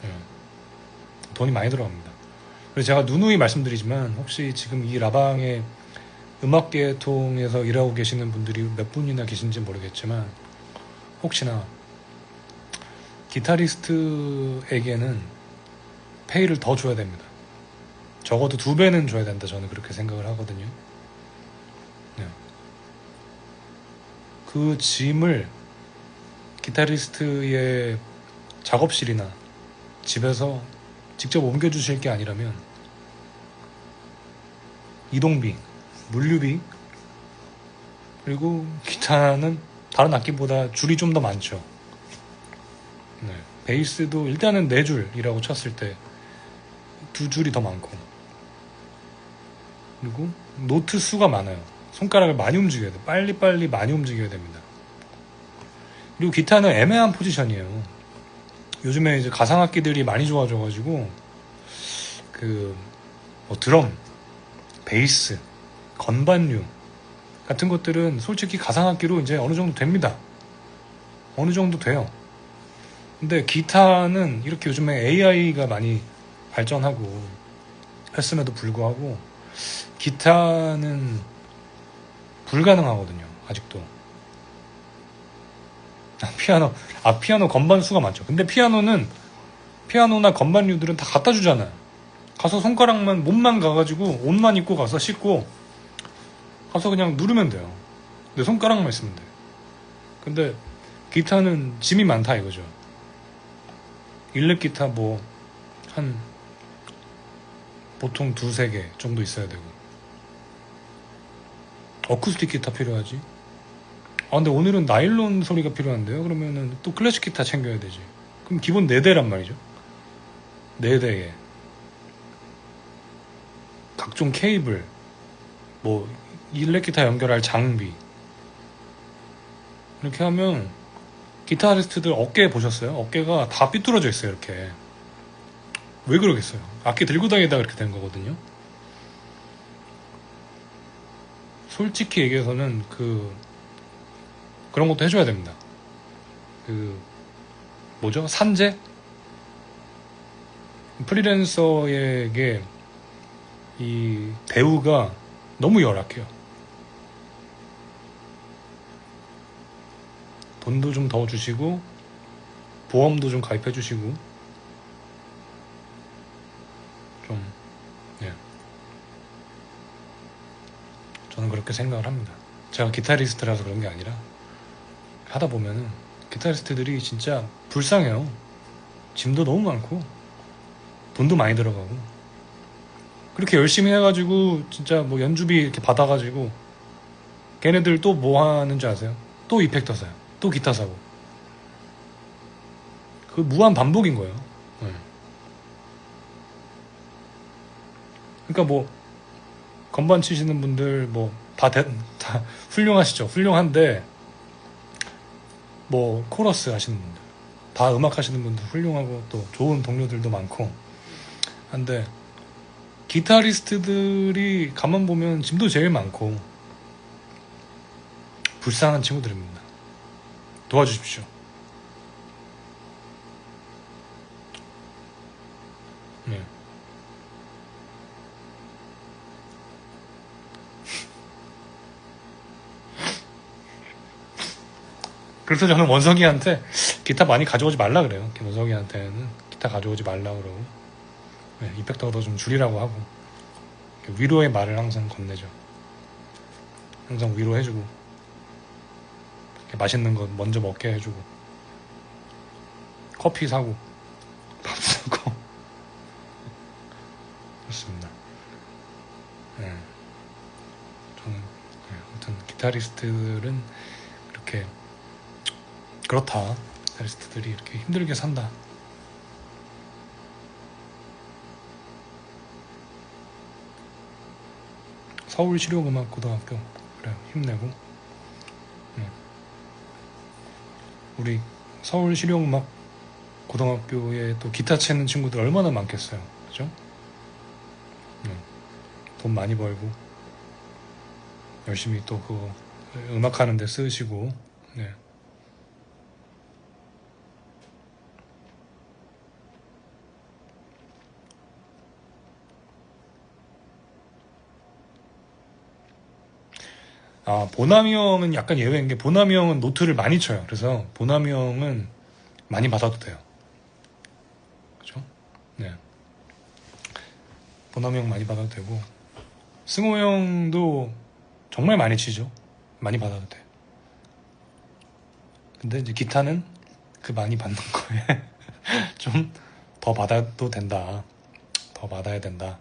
네. 돈이 많이 들어갑니다. 그래서 제가 누누이 말씀드리지만 혹시 지금 이 라방의 음악계통에서 일하고 계시는 분들이 몇 분이나 계신지 모르겠지만 혹시나 기타리스트에게는 페이를 더 줘야 됩니다. 적어도 2배는 줘야 된다, 저는 그렇게 생각을 하거든요. 네. 그 짐을 기타리스트의 작업실이나 집에서 직접 옮겨주실 게 아니라면 이동비, 물류비, 그리고 기타는 다른 악기보다 줄이 좀 더 많죠. 네. 베이스도 일단은 4줄이라고 쳤을 때 2줄이 더 많고, 그리고 노트 수가 많아요. 손가락을 많이 움직여야 돼. 빨리빨리 많이 움직여야 됩니다. 그리고 기타는 애매한 포지션이에요. 요즘에 이제 가상악기들이 많이 좋아져가지고 뭐 드럼, 베이스, 건반류 같은 것들은 솔직히 가상악기로 이제 어느 정도 됩니다. 어느 정도 돼요. 근데 기타는 이렇게 요즘에 AI가 많이 발전하고 했음에도 불구하고 기타는 불가능하거든요. 아직도. 피아노 건반 수가 많죠. 근데 피아노나 건반류들은 다 갖다 주잖아요. 가서 손가락만, 몸만 가가지고 옷만 입고 가서 씻고 가서 그냥 누르면 돼요. 내 손가락만 있으면 돼. 근데 기타는 짐이 많다 이거죠. 일렉 기타 뭐 한 보통 2-3개 정도 있어야 되고, 어쿠스틱 기타 필요하지. 아 근데 오늘은 나일론 소리가 필요한데요. 그러면은 또 클래식 기타 챙겨야 되지. 그럼 기본 4대란 말이죠. 4대에 각종 케이블, 뭐 일렉 기타 연결할 장비, 이렇게 하면 기타리스트들 어깨 보셨어요? 어깨가 다 삐뚤어져 있어요. 이렇게. 왜 그러겠어요? 악기 들고 다니다가 그렇게 된 거거든요. 솔직히 얘기해서는 그런 것도 해줘야 됩니다. 뭐죠? 산재? 프리랜서에게 이 대우가 너무 열악해요. 돈도 좀 더 주시고 보험도 좀 가입해 주시고 좀, 예. 저는 그렇게 생각을 합니다. 제가 기타리스트라서 그런 게 아니라 하다 보면은 기타리스트들이 진짜 불쌍해요. 짐도 너무 많고 돈도 많이 들어가고 그렇게 열심히 해가지고 진짜 뭐 연주비 이렇게 받아가지고 걔네들 또 뭐 하는 줄 아세요? 또 이펙터 사요. 또 기타 사고. 그 무한 반복인 거예요. 네. 그러니까 뭐 건반 치시는 분들 뭐 다 훌륭하시죠. 훌륭한데 뭐 코러스 하시는 분들 다 음악 하시는 분들 훌륭하고 또 좋은 동료들도 많고 한데 기타리스트들이 가만 보면 짐도 제일 많고 불쌍한 친구들입니다. 도와주십시오. 네. 그래서 저는 원석이한테 기타 많이 가져오지 말라 그래요. 원석이한테는 기타 가져오지 말라 그러고 네, 이펙터도 좀 줄이라고 하고 위로의 말을 항상 건네죠. 항상 위로해주고 맛있는 거 먼저 먹게 해주고 커피 사고 밥 사고 그렇습니다. 네. 저는 아무튼 기타리스트들은 그렇게 그렇다. 기타리스트들이 이렇게 힘들게 산다. 서울실용음악고등학교 그래요. 힘내고 우리 서울실용음악고등학교에 또 기타 치는 친구들 얼마나 많겠어요. 그죠? 돈 많이 벌고 열심히 또 그거 음악하는 데 쓰시고 네. 아, 보남이 형은 약간 예외인 게 보남이 형은 노트를 많이 쳐요. 그래서 보남이 형은 많이 받아도 돼요. 그죠? 네. 보남이 형 많이 받아도 되고 승호 형도 정말 많이 치죠. 많이 받아도 돼. 근데 이제 기타는 그 많이 받는 거에 좀 더 받아도 된다. 더 받아야 된다.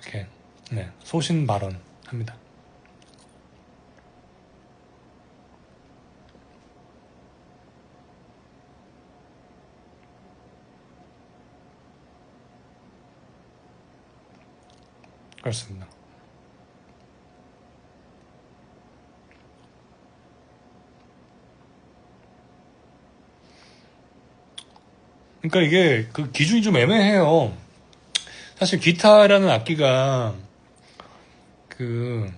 이렇게 네, 소신 발언 합니다. 그렇습니다. 그러니까 이게 그 기준이 좀 애매해요. 사실 기타라는 악기가 그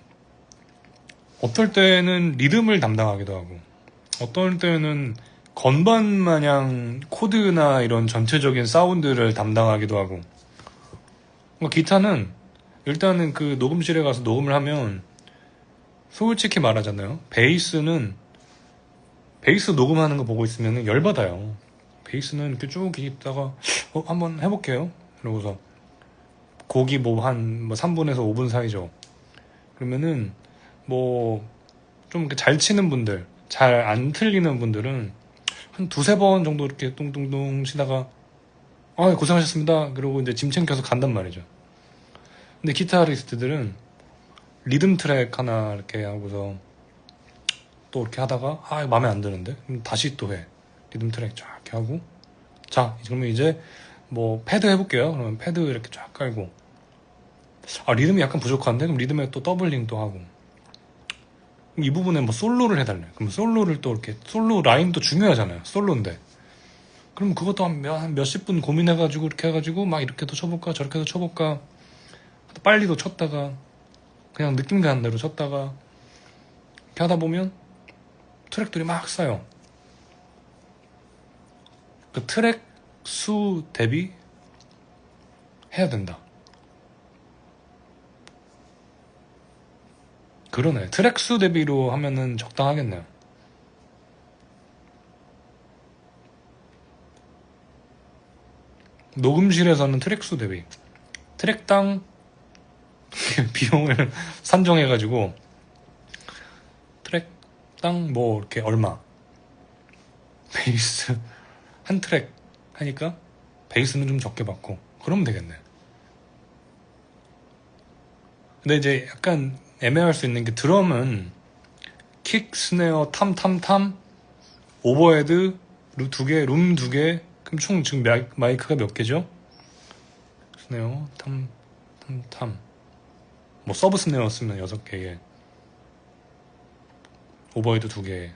어떨 때는 리듬을 담당하기도 하고 어떨 때는 건반 마냥 코드나 이런 전체적인 사운드를 담당하기도 하고 그러니까 기타는 일단은 그 녹음실에 가서 녹음을 하면 솔직히 말하잖아요. 베이스 녹음하는 거 보고 있으면 열받아요. 베이스는 이렇게 쭉 있다가 한번 해볼게요. 그러고서 곡이 뭐 한 3분에서 5분 사이죠. 그러면은 뭐 좀 잘 치는 분들, 잘 안 틀리는 분들은 한 두세 번 정도 이렇게 뚱뚱뚱 치다가 아 고생하셨습니다. 그러고 이제 짐 챙겨서 간단 말이죠. 근데 기타리스트들은 리듬 트랙 하나 이렇게 하고서 또 이렇게 하다가 아 마음에 안 드는데 그럼 다시 또 해. 리듬 트랙 쫙 이렇게 하고 자 그러면 이제 뭐 패드 해볼게요. 그러면 패드 이렇게 쫙 깔고 아 리듬이 약간 부족한데 그럼 리듬에 또 더블링 또 하고 그럼 이 부분에 뭐 솔로를 해달래. 그럼 솔로를 또 이렇게 솔로 라인도 중요하잖아요. 솔로인데 그럼 그것도 한 몇십 분 고민해가지고 이렇게 해가지고 막 이렇게도 쳐볼까 저렇게도 쳐볼까 빨리도 쳤다가 그냥 느낌 가는 대로 쳤다가 이렇게 하다 보면 트랙들이 막 쌓여. 그 트랙 수 대비 해야 된다. 그러네. 트랙 수 대비로 하면은 적당하겠네요. 녹음실에서는 트랙 수 대비 트랙당 비용을 산정해가지고 트랙당 뭐 이렇게 얼마, 베이스 한 트랙 하니까 베이스는 좀 적게 받고 그러면 되겠네. 근데 이제 약간 애매할 수 있는 게 드럼은 킥, 스네어, 탐, 오버헤드, 두 개, 룸 두 개, 그럼 총 지금 마이크가 몇 개죠? 스네어, 탐. 뭐 서브 스네어 쓰면 6개에 오버헤드 2개.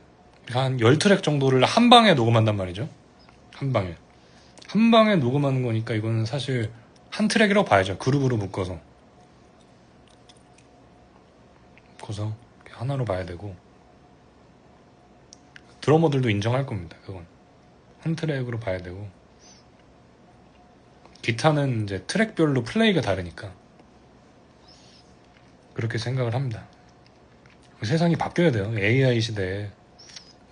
한 10트랙 정도를 한 방에 녹음한단 말이죠. 한 방에. 한 방에 녹음하는 거니까 이거는 사실 한 트랙이라고 봐야죠. 그룹으로 묶어서. 하나로 봐야 되고. 드러머들도 인정할 겁니다. 그건. 한 트랙으로 봐야 되고. 기타는 이제 트랙별로 플레이가 다르니까. 그렇게 생각을 합니다. 세상이 바뀌어야 돼요. AI 시대에.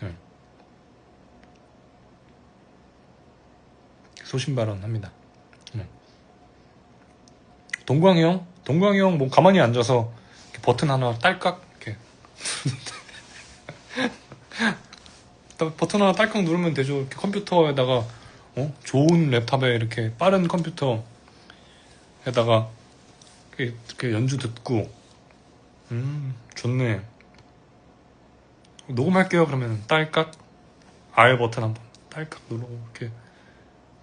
네. 소신 발언합니다. 네. 동광이 형 뭐 가만히 앉아서 버튼 하나 딸깍 이렇게 버튼 하나 딸깍 누르면 되죠. 이렇게 컴퓨터에다가 좋은 랩탑에 이렇게 빠른 컴퓨터에다가 이렇게 연주 듣고 좋네. 녹음할게요. 그러면 딸깍 R 버튼 한번 딸깍 누르고 이렇게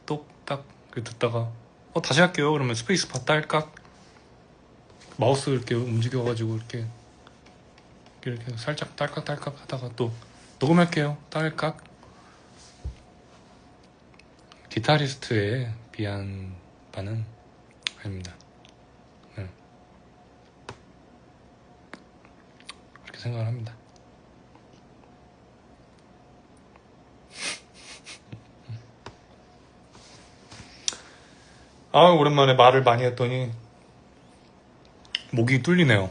똑딱 듣다가 다시 할게요. 그러면 스페이스바 딸깍 마우스 이렇게 움직여가지고 이렇게 살짝 딸깍 하다가 또 녹음할게요. 딸깍. 기타리스트에 비한 바는 아닙니다. 네. 그렇게 생각을 합니다. 오랜만에 말을 많이 했더니 목이 뚫리네요.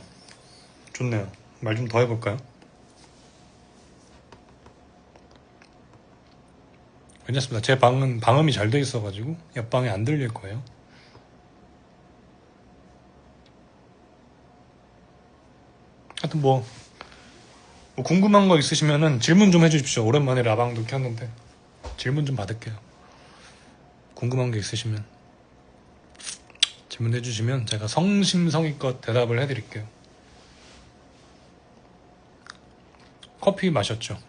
좋네요. 말 좀 더 해볼까요? 괜찮습니다. 제 방은 방음이 잘 돼 있어가지고 옆방에 안 들릴 거예요. 하여튼 뭐 궁금한 거 있으시면은 질문 좀 해주십시오. 오랜만에 라방도 켰는데 질문 좀 받을게요. 궁금한 게 있으시면 질문해 주시면 제가 성심성의껏 대답을 해드릴게요. 커피 마셨죠?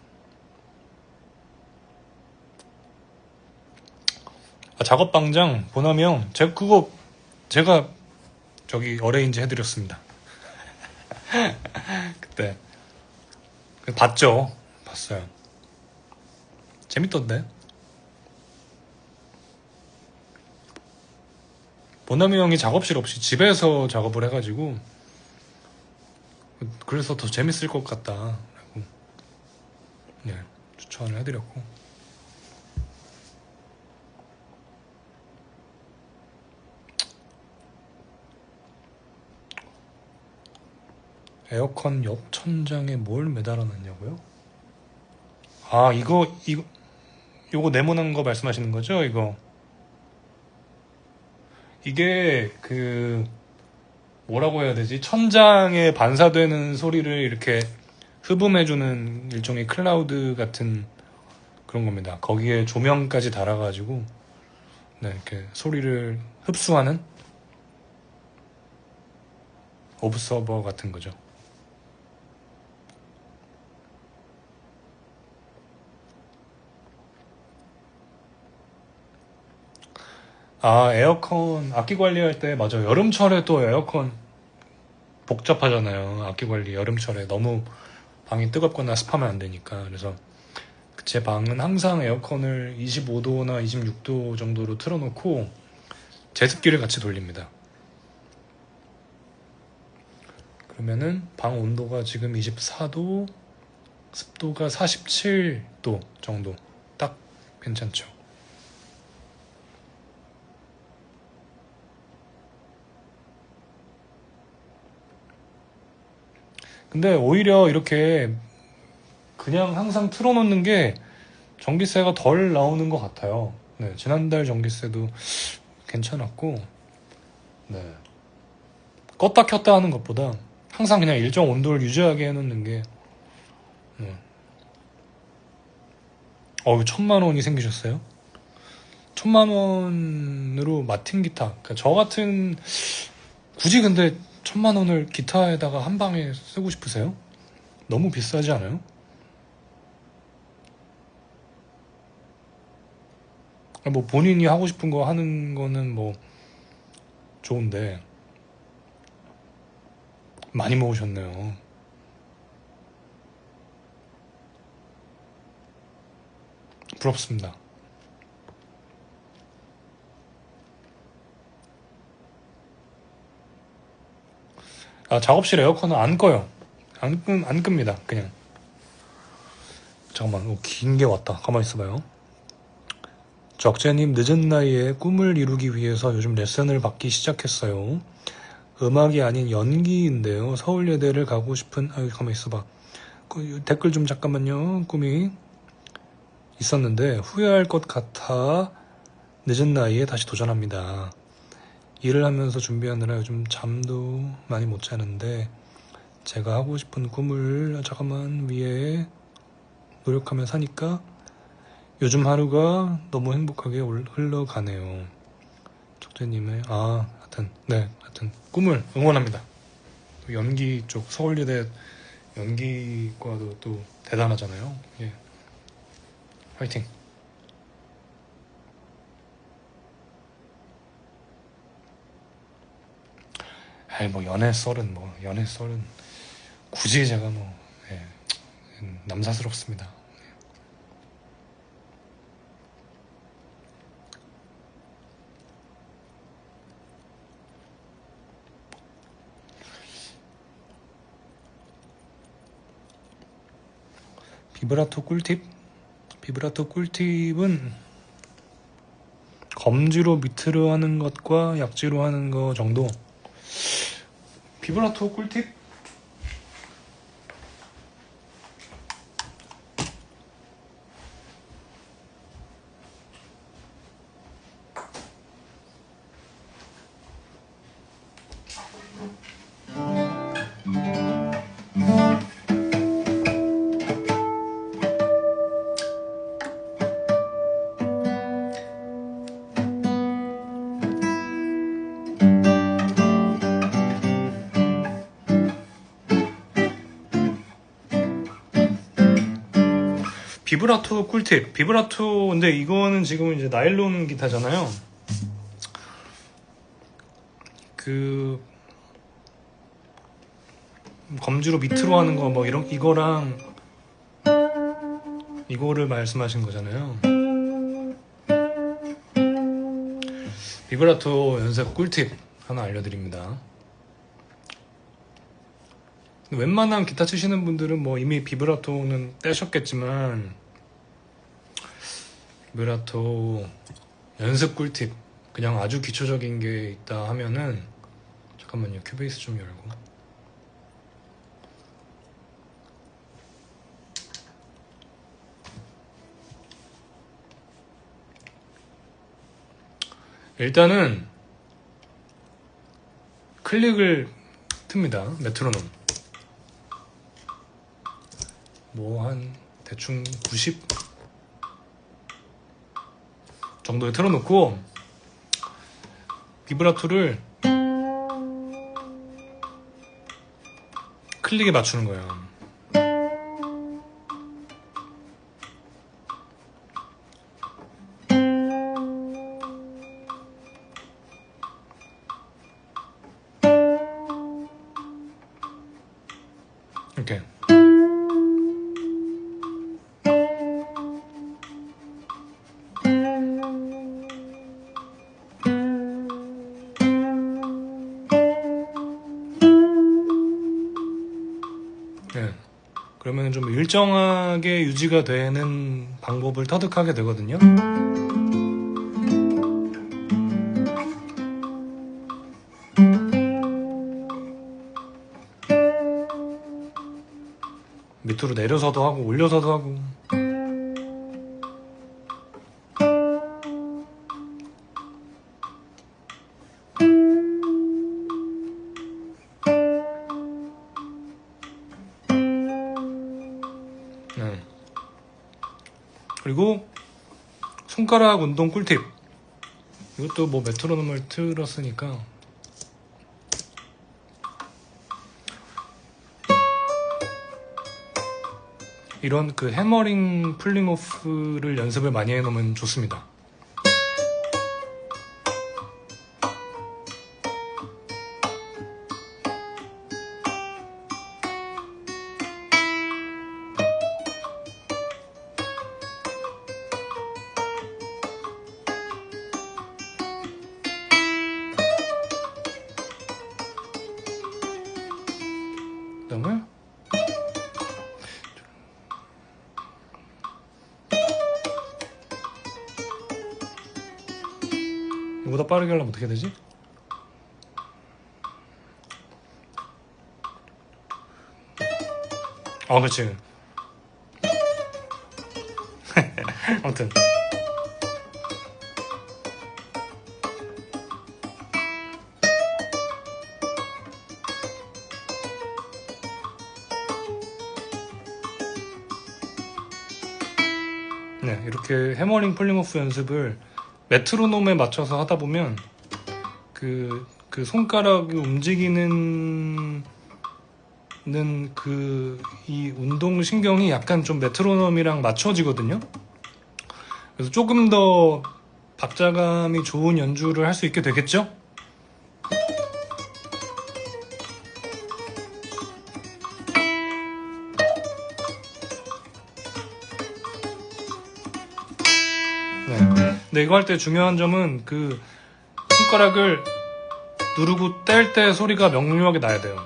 작업방장 보남이 형, 제가 저기 어레인지 해드렸습니다. 그때 봤죠? 봤어요. 재밌던데? 보남이 형이 작업실 없이 집에서 작업을 해가지고 그래서 더 재밌을 것 같다 라고 추천을 해드렸고, 에어컨 옆 천장에 뭘 매달아 놨냐고요? 요거 네모난 거 말씀하시는 거죠? 이게 뭐라고 해야 되지? 천장에 반사되는 소리를 이렇게 흡음해주는 일종의 클라우드 같은 그런 겁니다. 거기에 조명까지 달아가지고 이렇게 소리를 흡수하는 옵서버 같은 거죠. 에어컨 악기 관리할 때 맞아요. 여름철에 또 에어컨 복잡하잖아요. 악기 관리 여름철에 너무 방이 뜨겁거나 습하면 안 되니까. 그래서 제 방은 항상 에어컨을 25도나 26도 정도로 틀어놓고 제습기를 같이 돌립니다. 그러면은 방 온도가 지금 24도, 습도가 47도 정도. 딱 괜찮죠. 근데 오히려 이렇게 그냥 항상 틀어놓는 게 전기세가 덜 나오는 것 같아요. 네, 지난달 전기세도 괜찮았고, 네. 껐다 켰다 하는 것보다 항상 그냥 일정 온도를 유지하게 해놓는 게 어우, 1,000만 원이 생기셨어요? 1,000만 원으로 마틴 기타. 그러니까 저 같은, 굳이 근데 1,000만 원을 기타에다가 한 방에 쓰고 싶으세요? 너무 비싸지 않아요? 뭐 본인이 하고 싶은 거 하는 거는 뭐 좋은데, 많이 모으셨네요. 부럽습니다. 아, 작업실 에어컨은 안 꺼요. 안 끕니다. 그냥. 잠깐만, 긴 게 왔다. 가만히 있어봐요. 적재님, 늦은 나이에 꿈을 이루기 위해서 요즘 레슨을 받기 시작했어요. 음악이 아닌 연기인데요. 서울예대를 가고 싶은, 가만히 있어봐. 댓글 좀 잠깐만요. 꿈이 있었는데 후회할 것 같아 늦은 나이에 다시 도전합니다. 일을 하면서 준비하느라 요즘 잠도 많이 못 자는데 제가 하고 싶은 꿈을 잠깐만 위해 노력하며 사니까 요즘 하루가 너무 행복하게 흘러가네요. 적재님의 하여튼 꿈을 응원합니다. 연기 쪽 서울예대 연기과도 또 대단하잖아요. 예. 화이팅. 뭐 연애 썰은 굳이 제가 예, 남사스럽습니다. 비브라토 꿀팁? 비브라토 꿀팁은 검지로 밑으로 하는 것과 약지로 하는 거 정도. 비브라토 꿀팁? 비브라토 꿀팁. 비브라토, 근데 이거는 지금 이제 나일론 기타잖아요. 검지로 밑으로 하는 거 이거랑 이거를 말씀하신 거잖아요. 비브라토 연습 꿀팁 하나 알려드립니다. 웬만한 기타 치시는 분들은 이미 비브라토는 떼셨겠지만 비브라토 연습 꿀팁, 그냥 아주 기초적인 게 있다 하면은, 잠깐만요, 큐베이스 좀 열고. 일단은 클릭을 틉니다. 메트로놈 한 대충 90 정도에 틀어놓고 비브라토를 클릭에 맞추는 거예요. 이렇게. 네. 그러면 좀 일정하게 유지가 되는 방법을 터득하게 되거든요. 밑으로 내려서도 하고 올려서도 하고. 그리고 손가락 운동 꿀팁. 이것도 뭐 메트로놈을 틀었으니까 이런 그 해머링 풀링 오프를 연습을 많이 해놓으면 좋습니다. 그다음에 이거보다 빠르게 하려면 어떻게 되지? 그렇지. 아무튼 네, 이렇게 해머링 폴링오프 연습을 메트로놈에 맞춰서 하다 보면 그 손가락이 움직이는 이 운동 신경이 약간 좀 메트로놈이랑 맞춰지거든요. 그래서 조금 더 박자감이 좋은 연주를 할 수 있게 되겠죠? 근데 이거 할 때 중요한 점은 그 손가락을 누르고 뗄 때 소리가 명료하게 나야 돼요.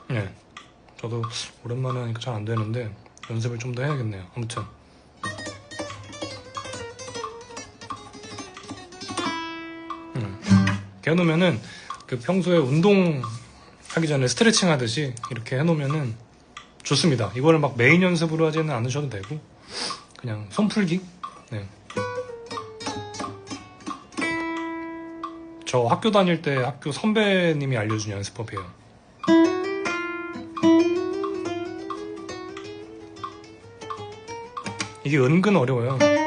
네. 저도 오랜만에 하니까 잘 안 되는데 연습을 좀 더 해야겠네요. 아무튼 이렇게 해놓으면은 그 평소에 운동 하기 전에 스트레칭 하듯이 이렇게 해놓으면은 좋습니다. 이거를 막 메인 연습으로 하지는 않으셔도 되고 그냥 손풀기. 네. 저 학교 다닐 때 학교 선배님이 알려준 연습법이에요. 이게 은근 어려워요. 네.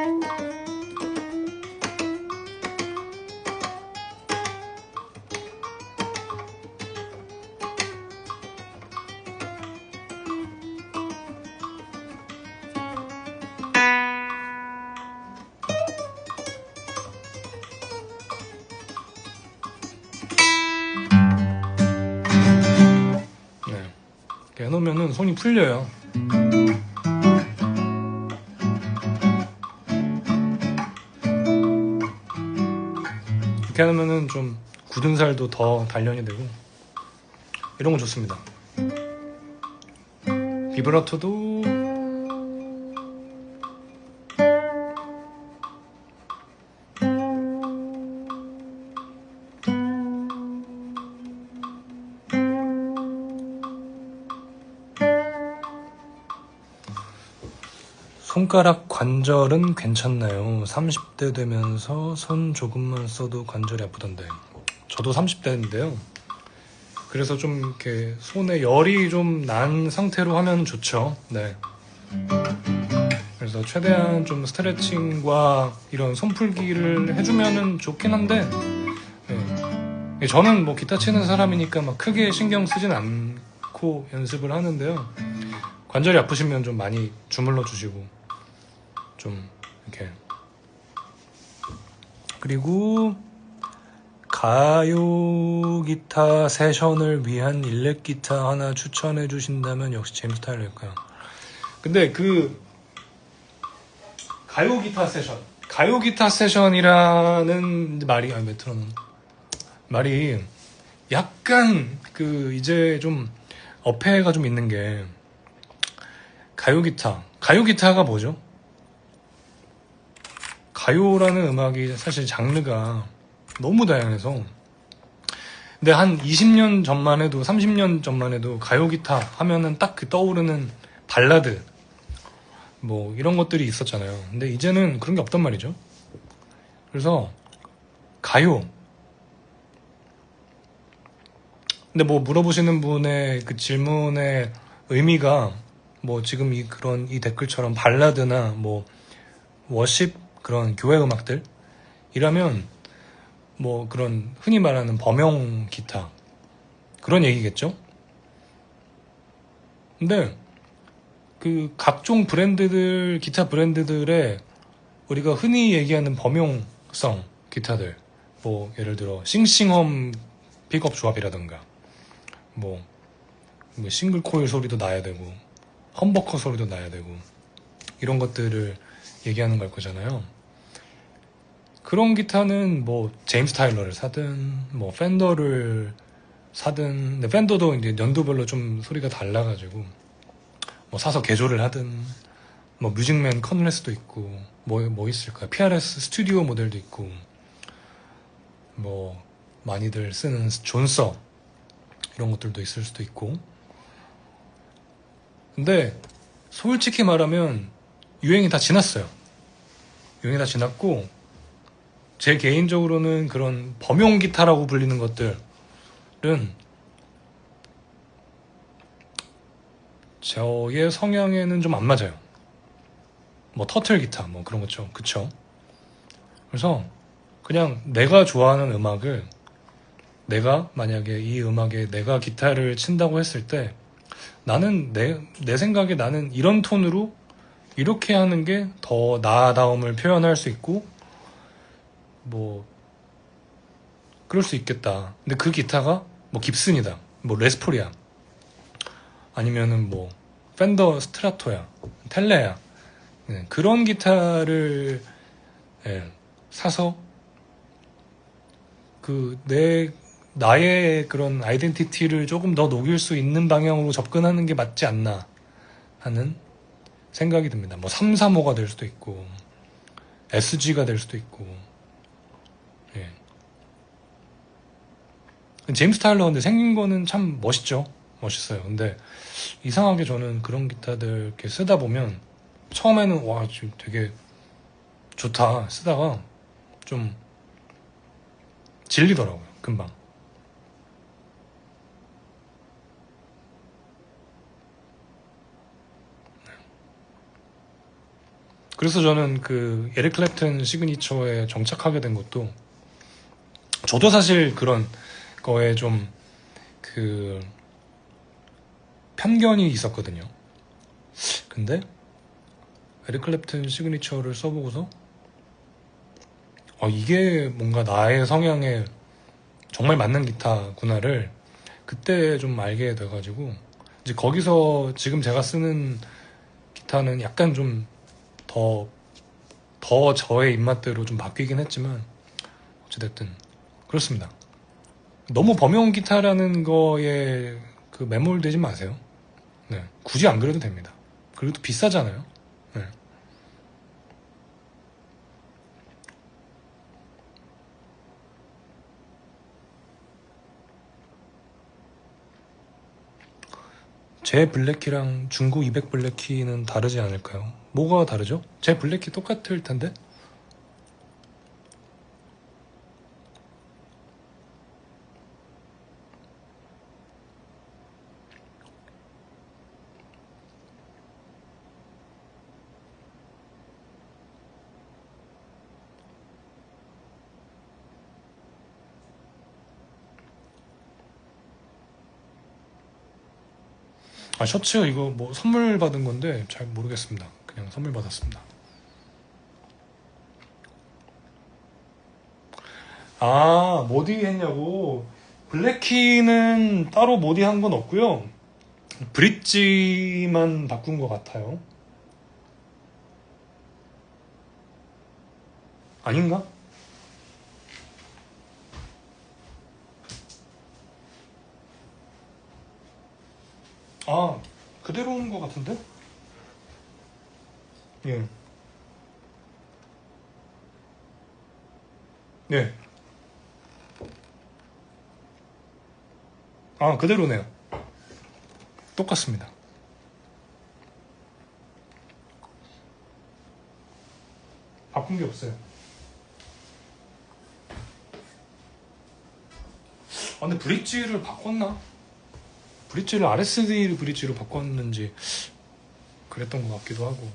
이렇게 해놓으면은 손이 풀려요. 이렇게 하면은 좀 굳은 살도 더 단련이 되고 이런 건 좋습니다. 비브라토도 손가락 관절은 괜찮나요? 30대 되면서 손 조금만 써도 관절이 아프던데. 저도 30대인데요. 그래서 좀 이렇게 손에 열이 좀 난 상태로 하면 좋죠. 네. 그래서 최대한 좀 스트레칭과 이런 손풀기를 해주면은 좋긴 한데, 네. 저는 뭐 기타 치는 사람이니까 막 크게 신경 쓰진 않고 연습을 하는데요. 관절이 아프시면 좀 많이 주물러 주시고. 좀 이렇게. 그리고 가요 기타 세션을 위한 일렉 기타 하나 추천해 주신다면 역시 제임스 타일러일까요? 근데 그 가요 기타 세션이라는 말이 메트로놈 말이 약간 그 이제 좀 어폐가 좀 있는 게 가요 기타가 뭐죠? 가요라는 음악이 사실 장르가 너무 다양해서 근데 한 20년 전만 해도 30년 전만 해도 가요 기타 하면은 딱 그 떠오르는 발라드 뭐 이런 것들이 있었잖아요. 근데 이제는 그런 게 없단 말이죠. 그래서 가요. 근데 뭐 물어보시는 분의 그 질문의 의미가 뭐 지금 그런 이 댓글처럼 발라드나 뭐 워십 그런 교회 음악들 이라면 뭐 그런 흔히 말하는 범용 기타 그런 얘기겠죠? 근데 그 각종 브랜드들 기타 브랜드들의 우리가 흔히 얘기하는 범용성 기타들 뭐 예를 들어 싱싱홈 픽업 조합이라든가 뭐 싱글 코일 소리도 나야 되고 험버커 소리도 나야 되고 이런 것들을 얘기하는 걸 거잖아요. 그런 기타는 뭐 제임스 타일러를 사든 뭐 팬더를 사든 근데 팬더도 이제 연도별로 좀 소리가 달라가지고 뭐 사서 개조를 하든 뭐 뮤직맨 컨레스도 있고 뭐 있을까요? PRS 스튜디오 모델도 있고 뭐 많이들 쓰는 존서 이런 것들도 있을 수도 있고 근데 솔직히 말하면 유행이 다 지났어요. 유행이 다 지났고 제 개인적으로는 그런 범용 기타라고 불리는 것들은 저의 성향에는 좀 안 맞아요. 뭐 터틀 기타 뭐 그런 거죠. 그쵸? 그래서 그냥 내가 좋아하는 음악을 내가 만약에 이 음악에 내가 기타를 친다고 했을 때 나는 내 생각에 나는 이런 톤으로 이렇게 하는 게 더 나다움을 표현할 수 있고 뭐 그럴 수 있겠다. 근데 그 기타가 뭐 깁슨이다. 뭐 레스폴이야. 아니면은 뭐 팬더 스트라토야. 텔레야. 네, 그런 기타를 예, 사서 나의 그런 아이덴티티를 조금 더 녹일 수 있는 방향으로 접근하는 게 맞지 않나 하는 생각이 듭니다. 뭐 335가 될 수도 있고 SG가 될 수도 있고 예. 제임스 타일러 근데 생긴 거는 참 멋있죠. 멋있어요. 근데 이상하게 저는 그런 기타들 이렇게 쓰다 보면 처음에는 와 지금 되게 좋다 쓰다가 좀 질리더라고요. 금방. 그래서 저는 그 에릭 클랩튼 시그니처에 정착하게 된 것도 저도 사실 그런 거에 좀 그 편견이 있었거든요. 근데 에릭 클랩튼 시그니처를 써보고서 이게 뭔가 나의 성향에 정말 맞는 기타구나를 그때 좀 알게 돼가지고 이제 거기서 지금 제가 쓰는 기타는 약간 좀 더 저의 입맛대로 좀 바뀌긴 했지만 어찌됐든 그렇습니다. 너무 범용 기타라는 거에 그 매몰되지 마세요. 네, 굳이 안 그래도 됩니다. 그리고 또 비싸잖아요. 네. 제 블랙키랑 중고 200 블랙키는 다르지 않을까요? 뭐가 다르죠? 제 블랙키 똑같을 텐데? 셔츠 이거 뭐 선물 받은 건데 잘 모르겠습니다. 그냥 선물 받았습니다. 모디 했냐고. 블랙키는 따로 모디 한 건 없고요. 브릿지만 바꾼 것 같아요. 아닌가? 아, 그대로인 것 같은데? 예. 네. 아, 그대로네요. 똑같습니다. 바꾼 게 없어요. 아, 근데 브릿지를 바꿨나? 브릿지를 RSD 브릿지로 바꿨는지 그랬던 것 같기도 하고.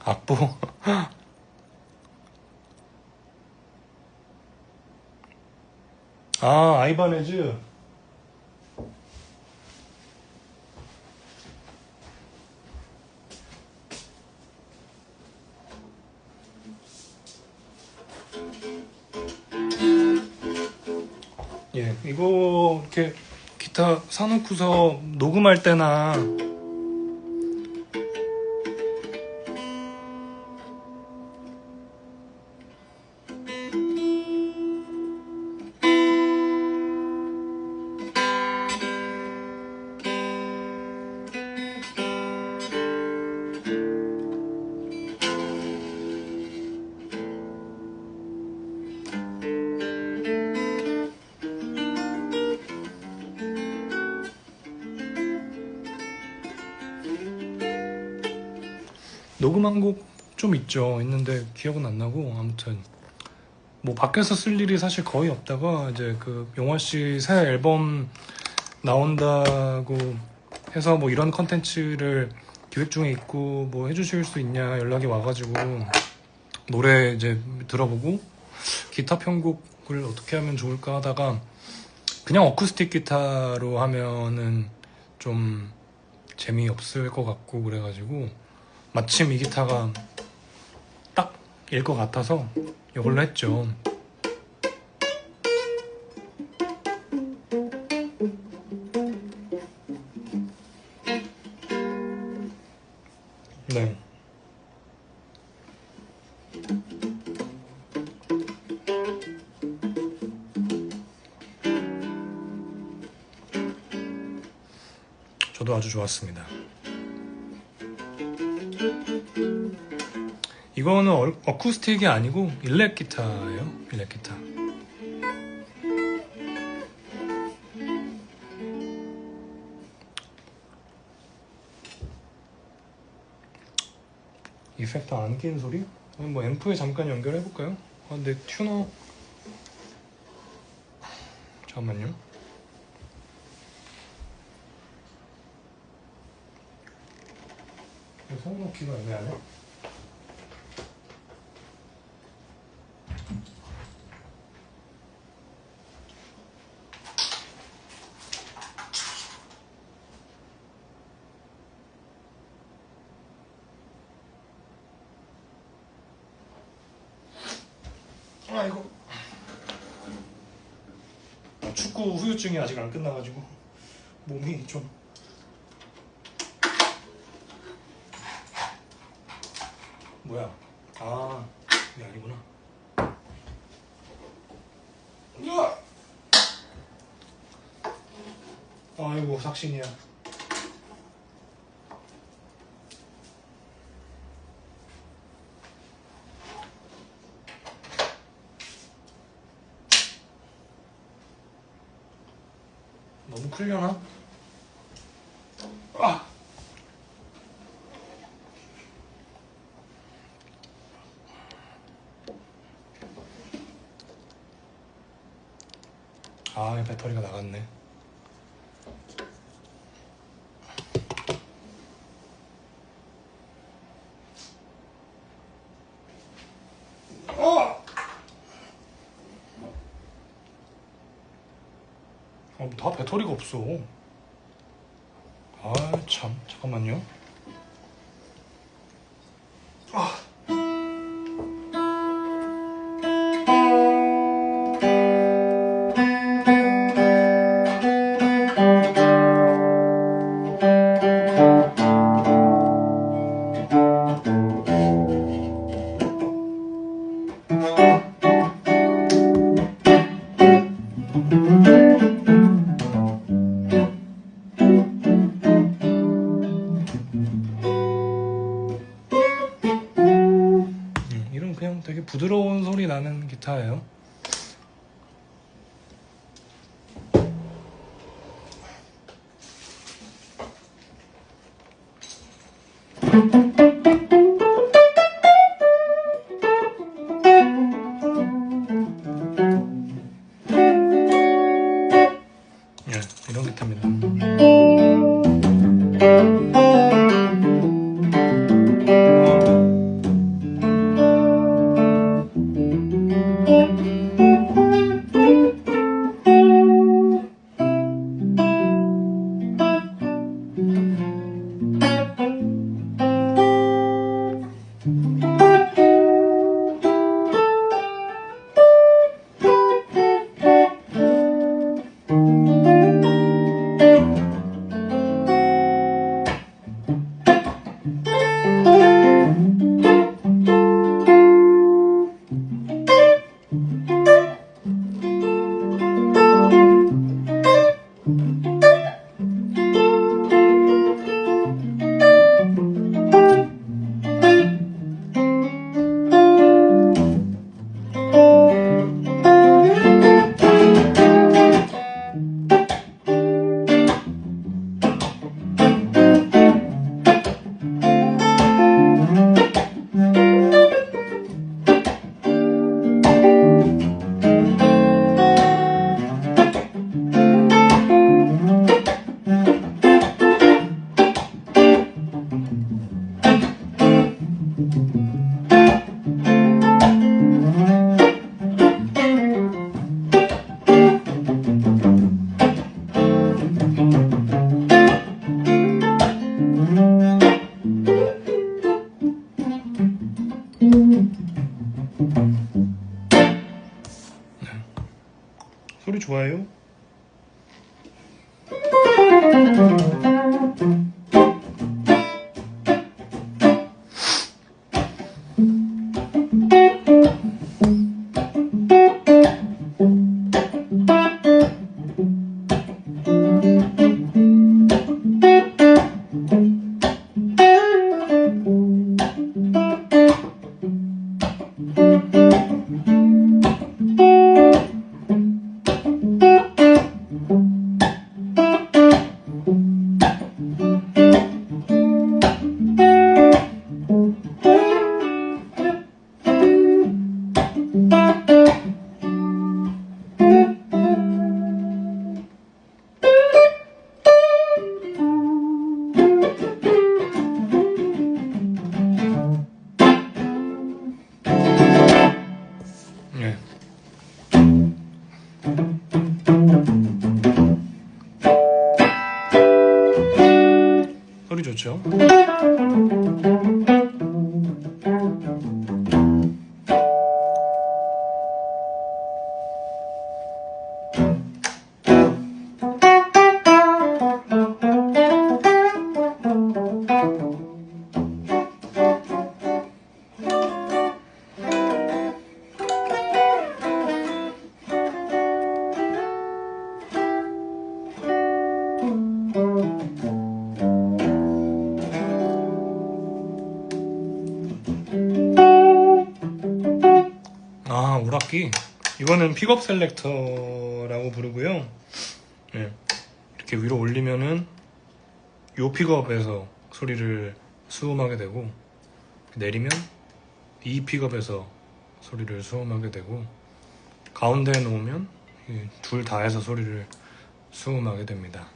악보. 아, 아이바네즈. 예, 이거 이렇게 기타 사놓고서 녹음할 때나 녹음한 곡 좀 있죠. 있는데 기억은 안 나고, 아무튼 뭐 밖에서 쓸 일이 사실 거의 없다가 이제 그 용화 씨 새 앨범 나온다고 해서 뭐 이런 컨텐츠를 기획 중에 있고 뭐 해주실 수 있냐 연락이 와가지고 노래 이제 들어보고 기타 편곡을 어떻게 하면 좋을까 하다가 그냥 어쿠스틱 기타로 하면은 좀 재미없을 것 같고 그래가지고 마침 이 기타가 딱일 것 같아서 이걸로 했죠. 네. 저도 아주 좋았습니다. 이거는 어쿠스틱이 아니고 일렉 기타예요. 일렉 기타. 이펙트 안 낀 소리? 뭐 앰프에 잠깐 연결해 볼까요? 아, 근데 튜너 잠깐만요. 세워놓기가 애매하네. 아이고, 축구 후유증이 아직 안 끝나가지고 몸이 좀 뭐야? 아, 이게 아니구나. 아이고, 삭신이야. 너무 클려나? 아, 배터리가 나갔네. 다 배터리가 없어. 아, 참. 잠깐만요. 부드러운 소리 나는 기타예요. 네, 이런 기타입니다. 소리 좋아요? 네. 소리 좋죠? 아, 오락기. 이거는 픽업 셀렉터라고 부르고요. 네. 이렇게 위로 올리면은 요 픽업에서 소리를 수음하게 되고, 내리면 이 픽업에서 소리를 수음하게 되고, 가운데에 놓으면 둘 다 해서 소리를 수음하게 됩니다.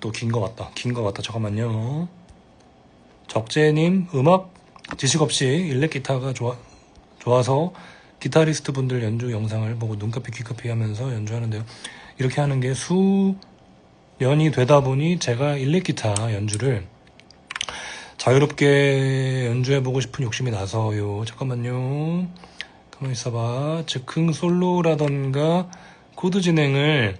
또 긴 거 같다. 잠깐만요. 적재님, 음악 지식 없이 일렉 기타가 좋아서 기타리스트 분들 연주 영상을 보고 눈카피 귀카피 하면서 연주하는데요. 이렇게 하는 게 수년이 되다 보니 제가 일렉 기타 연주를 자유롭게 연주해보고 싶은 욕심이 나서요. 잠깐만요. 가만히 있어봐. 즉흥 솔로라던가 코드 진행을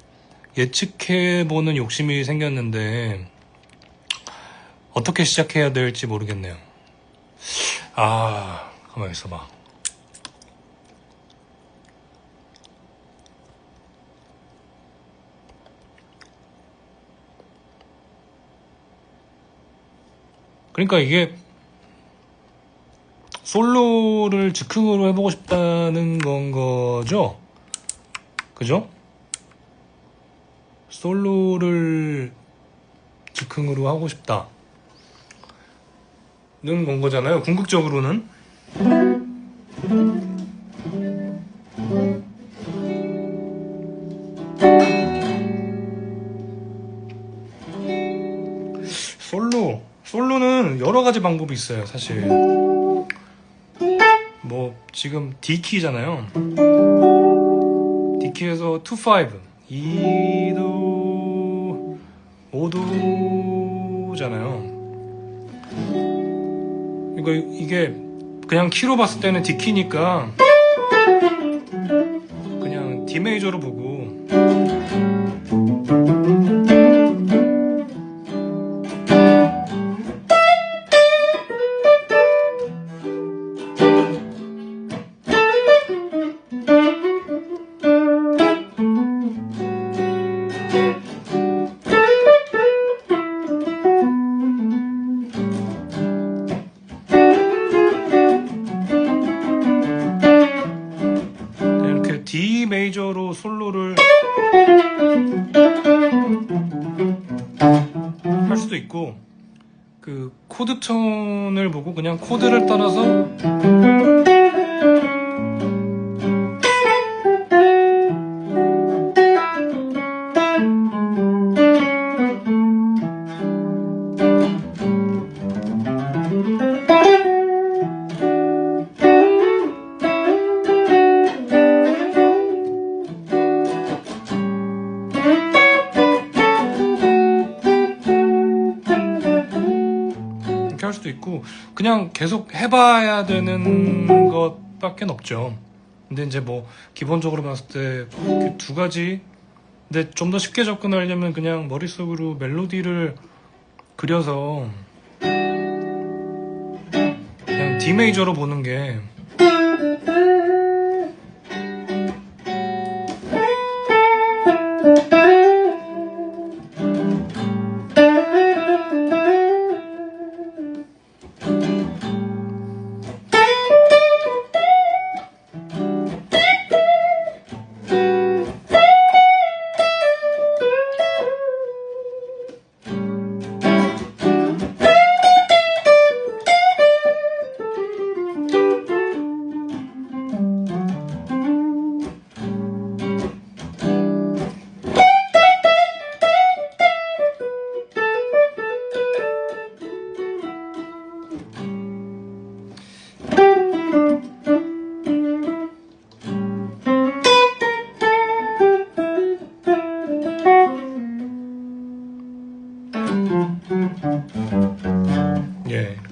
예측해보는 욕심이 생겼는데 어떻게 시작해야 될지 모르겠네요. 가만히 있어봐. 그러니까 이게 솔로를 즉흥으로 해보고 싶다는 건 거죠? 그죠? 솔로를 즉흥으로 하고 싶다는 건 거잖아요. 궁극적으로는. 솔로는 여러 가지 방법이 있어요, 사실. 뭐 지금 D키잖아요. D키에서 2-5 2도 5도잖아요. 이게 그냥 키로 봤을 때는 D키니까 그냥 D 메이저로 보고, 이렇게 D 메이저로 솔로를 할 수도 있고, 그 코드 톤을 보고 그냥 코드를 따라서 할 수도 있고, 그냥 계속 해봐야 되는 것밖에 없죠. 근데 이제 뭐 기본적으로 봤을 때 그 두 가지. 근데 좀 더 쉽게 접근하려면 그냥 머릿속으로 멜로디를 그려서 그냥 D 메이저로 보는 게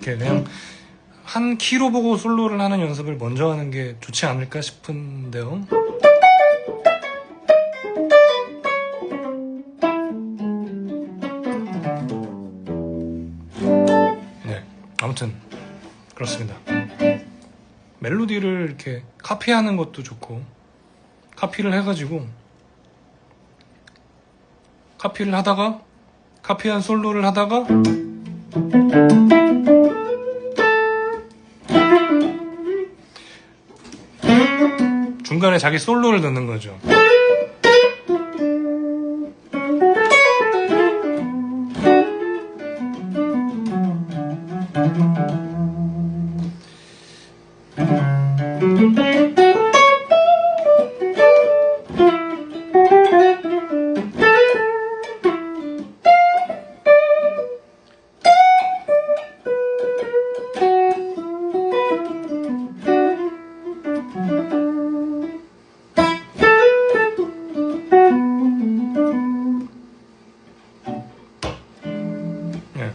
이렇게 그냥 한 키로 보고 솔로를 하는 연습을 먼저 하는 게 좋지 않을까 싶은데요. 네, 아무튼 그렇습니다. 멜로디를 이렇게 카피하는 것도 좋고, 카피를 해가지고 카피한 솔로를 하다가 중간에 자기 솔로를 넣는 거죠.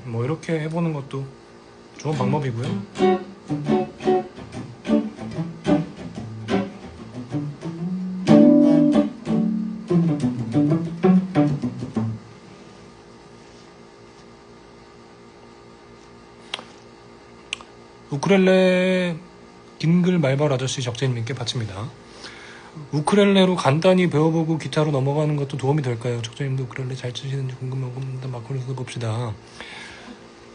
뭐 이렇게 해보는 것도 좋은 방법이고요. 우쿨렐레 긴글 말발 아저씨 적재님께 바칩니다. 우쿨렐레로 간단히 배워보고 기타로 넘어가는 것도 도움이 될까요? 적재님도 우쿨렐레 잘 치시는지 궁금하고 일단 마크로서 봅시다.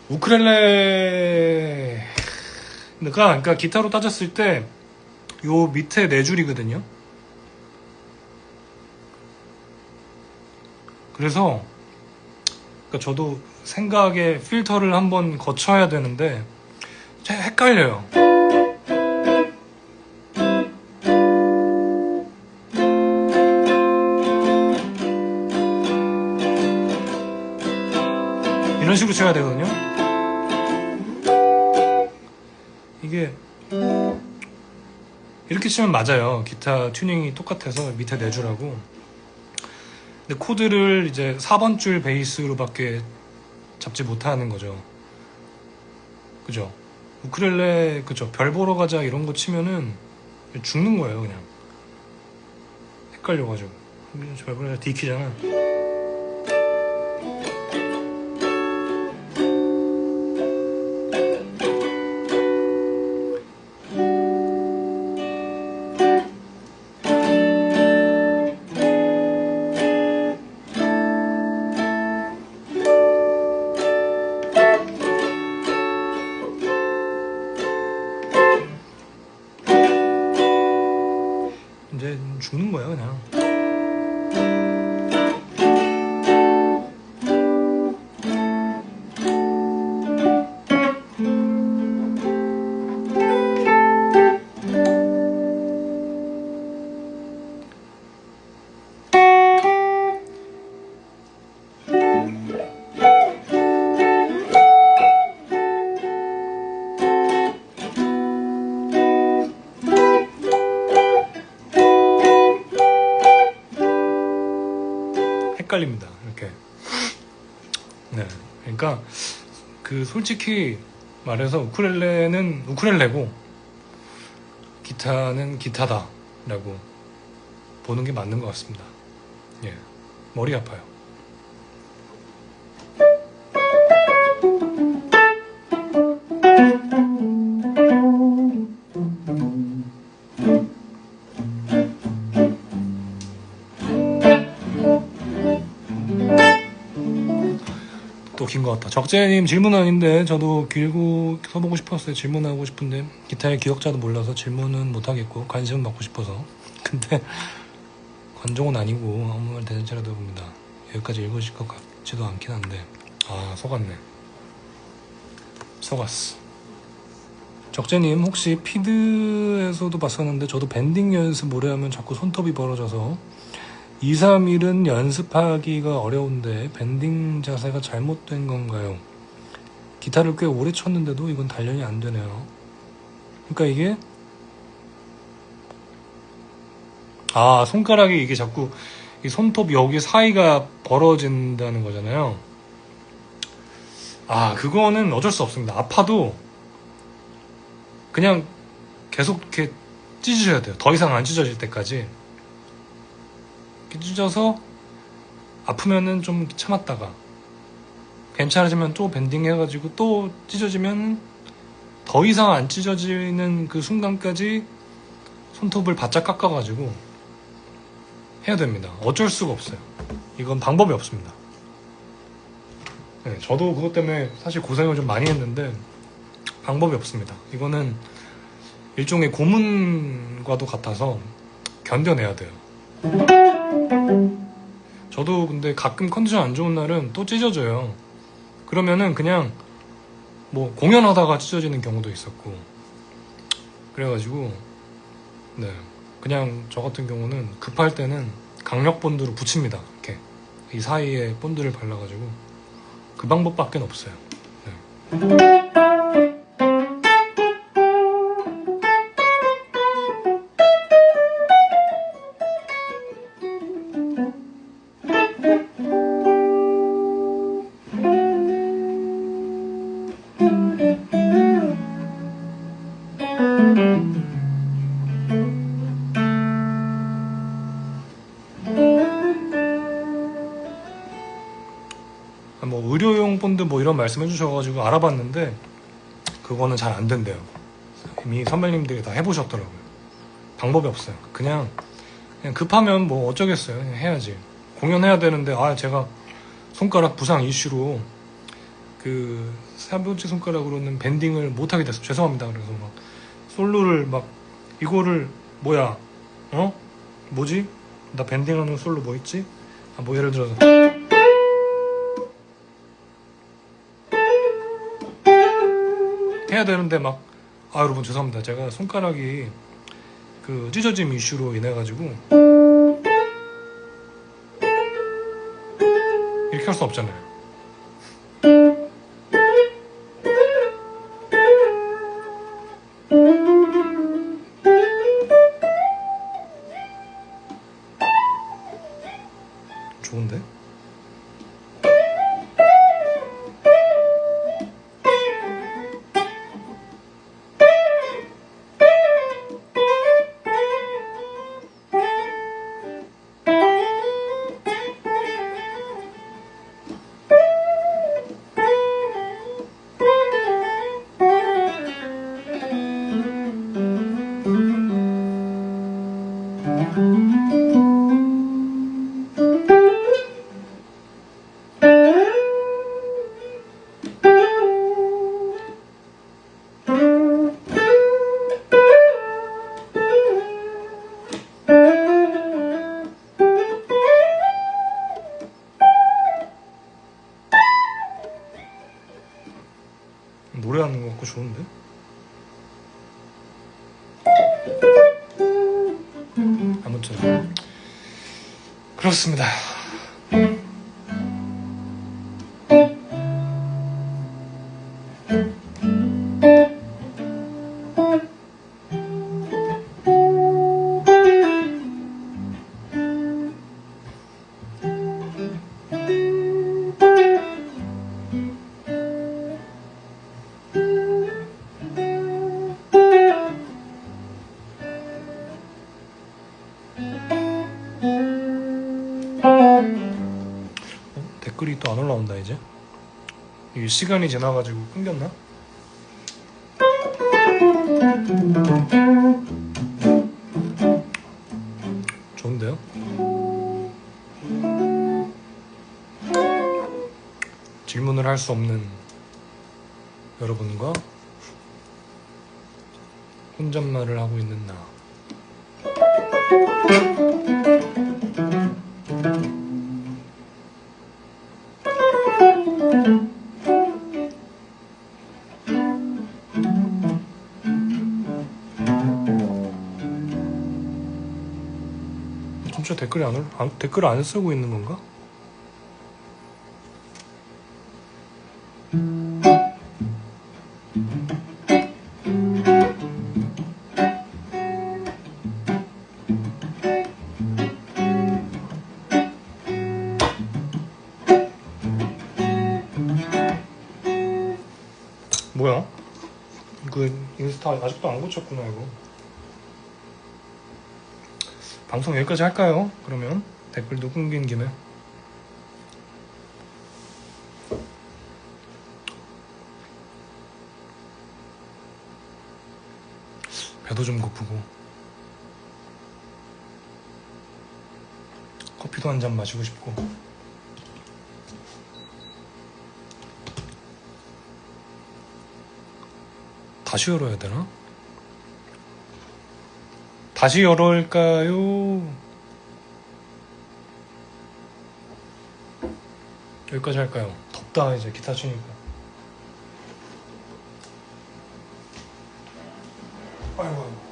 우쿨렐레가 그러니까 기타로 따졌을 때 요 밑에 네 줄이거든요. 그래서 그러니까 저도 생각에 필터를 한번 거쳐야 되는데 헷갈려요. 이런 식으로 쳐야 되거든요. 이게 이렇게 치면 맞아요. 기타 튜닝이 똑같아서 밑에 네 줄하고. 근데 코드를 이제 4번 줄 베이스로밖에 잡지 못하는 거죠. 그죠? 우쿨렐레 그죠? 별 보러 가자 이런 거 치면은 죽는 거예요. 그냥 헷갈려가지고. 별 보러 가자 D 키잖아. 이제 죽는 거야 그냥. 헷갈립니다. 이렇게. 네. 그러니까 그 솔직히 말해서 우쿨렐레는 우쿨렐레고 기타는 기타다라고 보는 게 맞는 것 같습니다. 예. 머리 아파요. 또 긴 것 같다. 적재님 질문 아닌데 저도 길고 써보고 싶었어요. 질문하고 싶은데 기타의 기억자도 몰라서 질문은 못하겠고 관심은 받고 싶어서. 근데 관종은 아니고 아무 말 되는지라도 해봅니다. 여기까지 읽으실 것 같지도 않긴 한데 아 속았네. 속았어. 적재님 혹시 피드에서도 봤었는데 저도 밴딩 연습 오래 하면 자꾸 손톱이 벌어져서 2, 3일은 연습하기가 어려운데 밴딩 자세가 잘못된 건가요? 기타를 꽤 오래 쳤는데도 이건 단련이 안 되네요. 그러니까 이게 손가락이 이게 자꾸 이 손톱 여기 사이가 벌어진다는 거잖아요. 그거는 어쩔 수 없습니다. 아파도 그냥 계속 이렇게 찢으셔야 돼요. 더 이상 안 찢어질 때까지. 찢어서 아프면은 좀 참았다가 괜찮아지면 또 밴딩 해가지고 또 찢어지면 더 이상 안 찢어지는 그 순간까지 손톱을 바짝 깎아가지고 해야 됩니다. 어쩔 수가 없어요. 이건 방법이 없습니다. 네, 저도 그것 때문에 사실 고생을 좀 많이 했는데 방법이 없습니다. 이거는 일종의 고문과도 같아서 견뎌내야 돼요. 저도 근데 가끔 컨디션 안 좋은 날은 또 찢어져요. 그러면은 그냥 뭐 공연하다가 찢어지는 경우도 있었고 그래가지고 네 그냥 저 같은 경우는 급할 때는 강력 본드로 붙입니다. 이렇게 이 사이에 본드를 발라가지고 그 방법밖에 없어요. 네. 뭐 의료용 본드 뭐 이런 말씀 해주셔가지고 알아봤는데 그거는 잘 안 된대요. 이미 선배님들이 다 해보셨더라고요. 방법이 없어요. 그냥 급하면 뭐 어쩌겠어요. 그냥 해야지. 공연해야 되는데 제가 손가락 부상 이슈로 그 3번째 손가락으로는 밴딩을 못하게 됐어. 죄송합니다. 그래서 막 솔로를 막 이거를 뭐야 뭐지? 나 밴딩하는 솔로 뭐 있지? 뭐 예를 들어서 해야 되는데 막 여러분 죄송합니다. 제가 손가락이 그 찢어짐 이슈로 인해 가지고 이렇게 할 수 없잖아요. 좋은데? 노래하는 것 같고 좋은데? 아무튼 그렇습니다. 댓글이 또 안 올라온다 이제. 이 시간이 지나가지고 끊겼나? 좋은데요? 질문을 할 수 없는 여러분과 혼잣말을 하고 있는 나. 진짜 댓글 안 쓰고 있는 건가? 뭐야? 그 인스타 아직도 안 고쳤구나 이거. 방송 여기까지 할까요? 그러면 댓글도 끊긴 김에. 배도 좀 고프고 커피도 한 잔 마시고 싶고. 다시 열어야 되나? 다시 열을까요? 여기까지 할까요? 덥다 이제 기타 치니까. 아이고.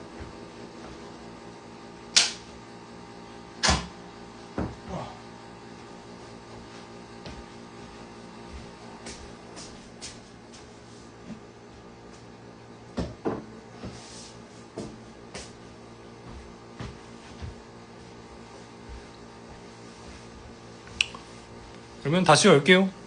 그러면 다시 열게요.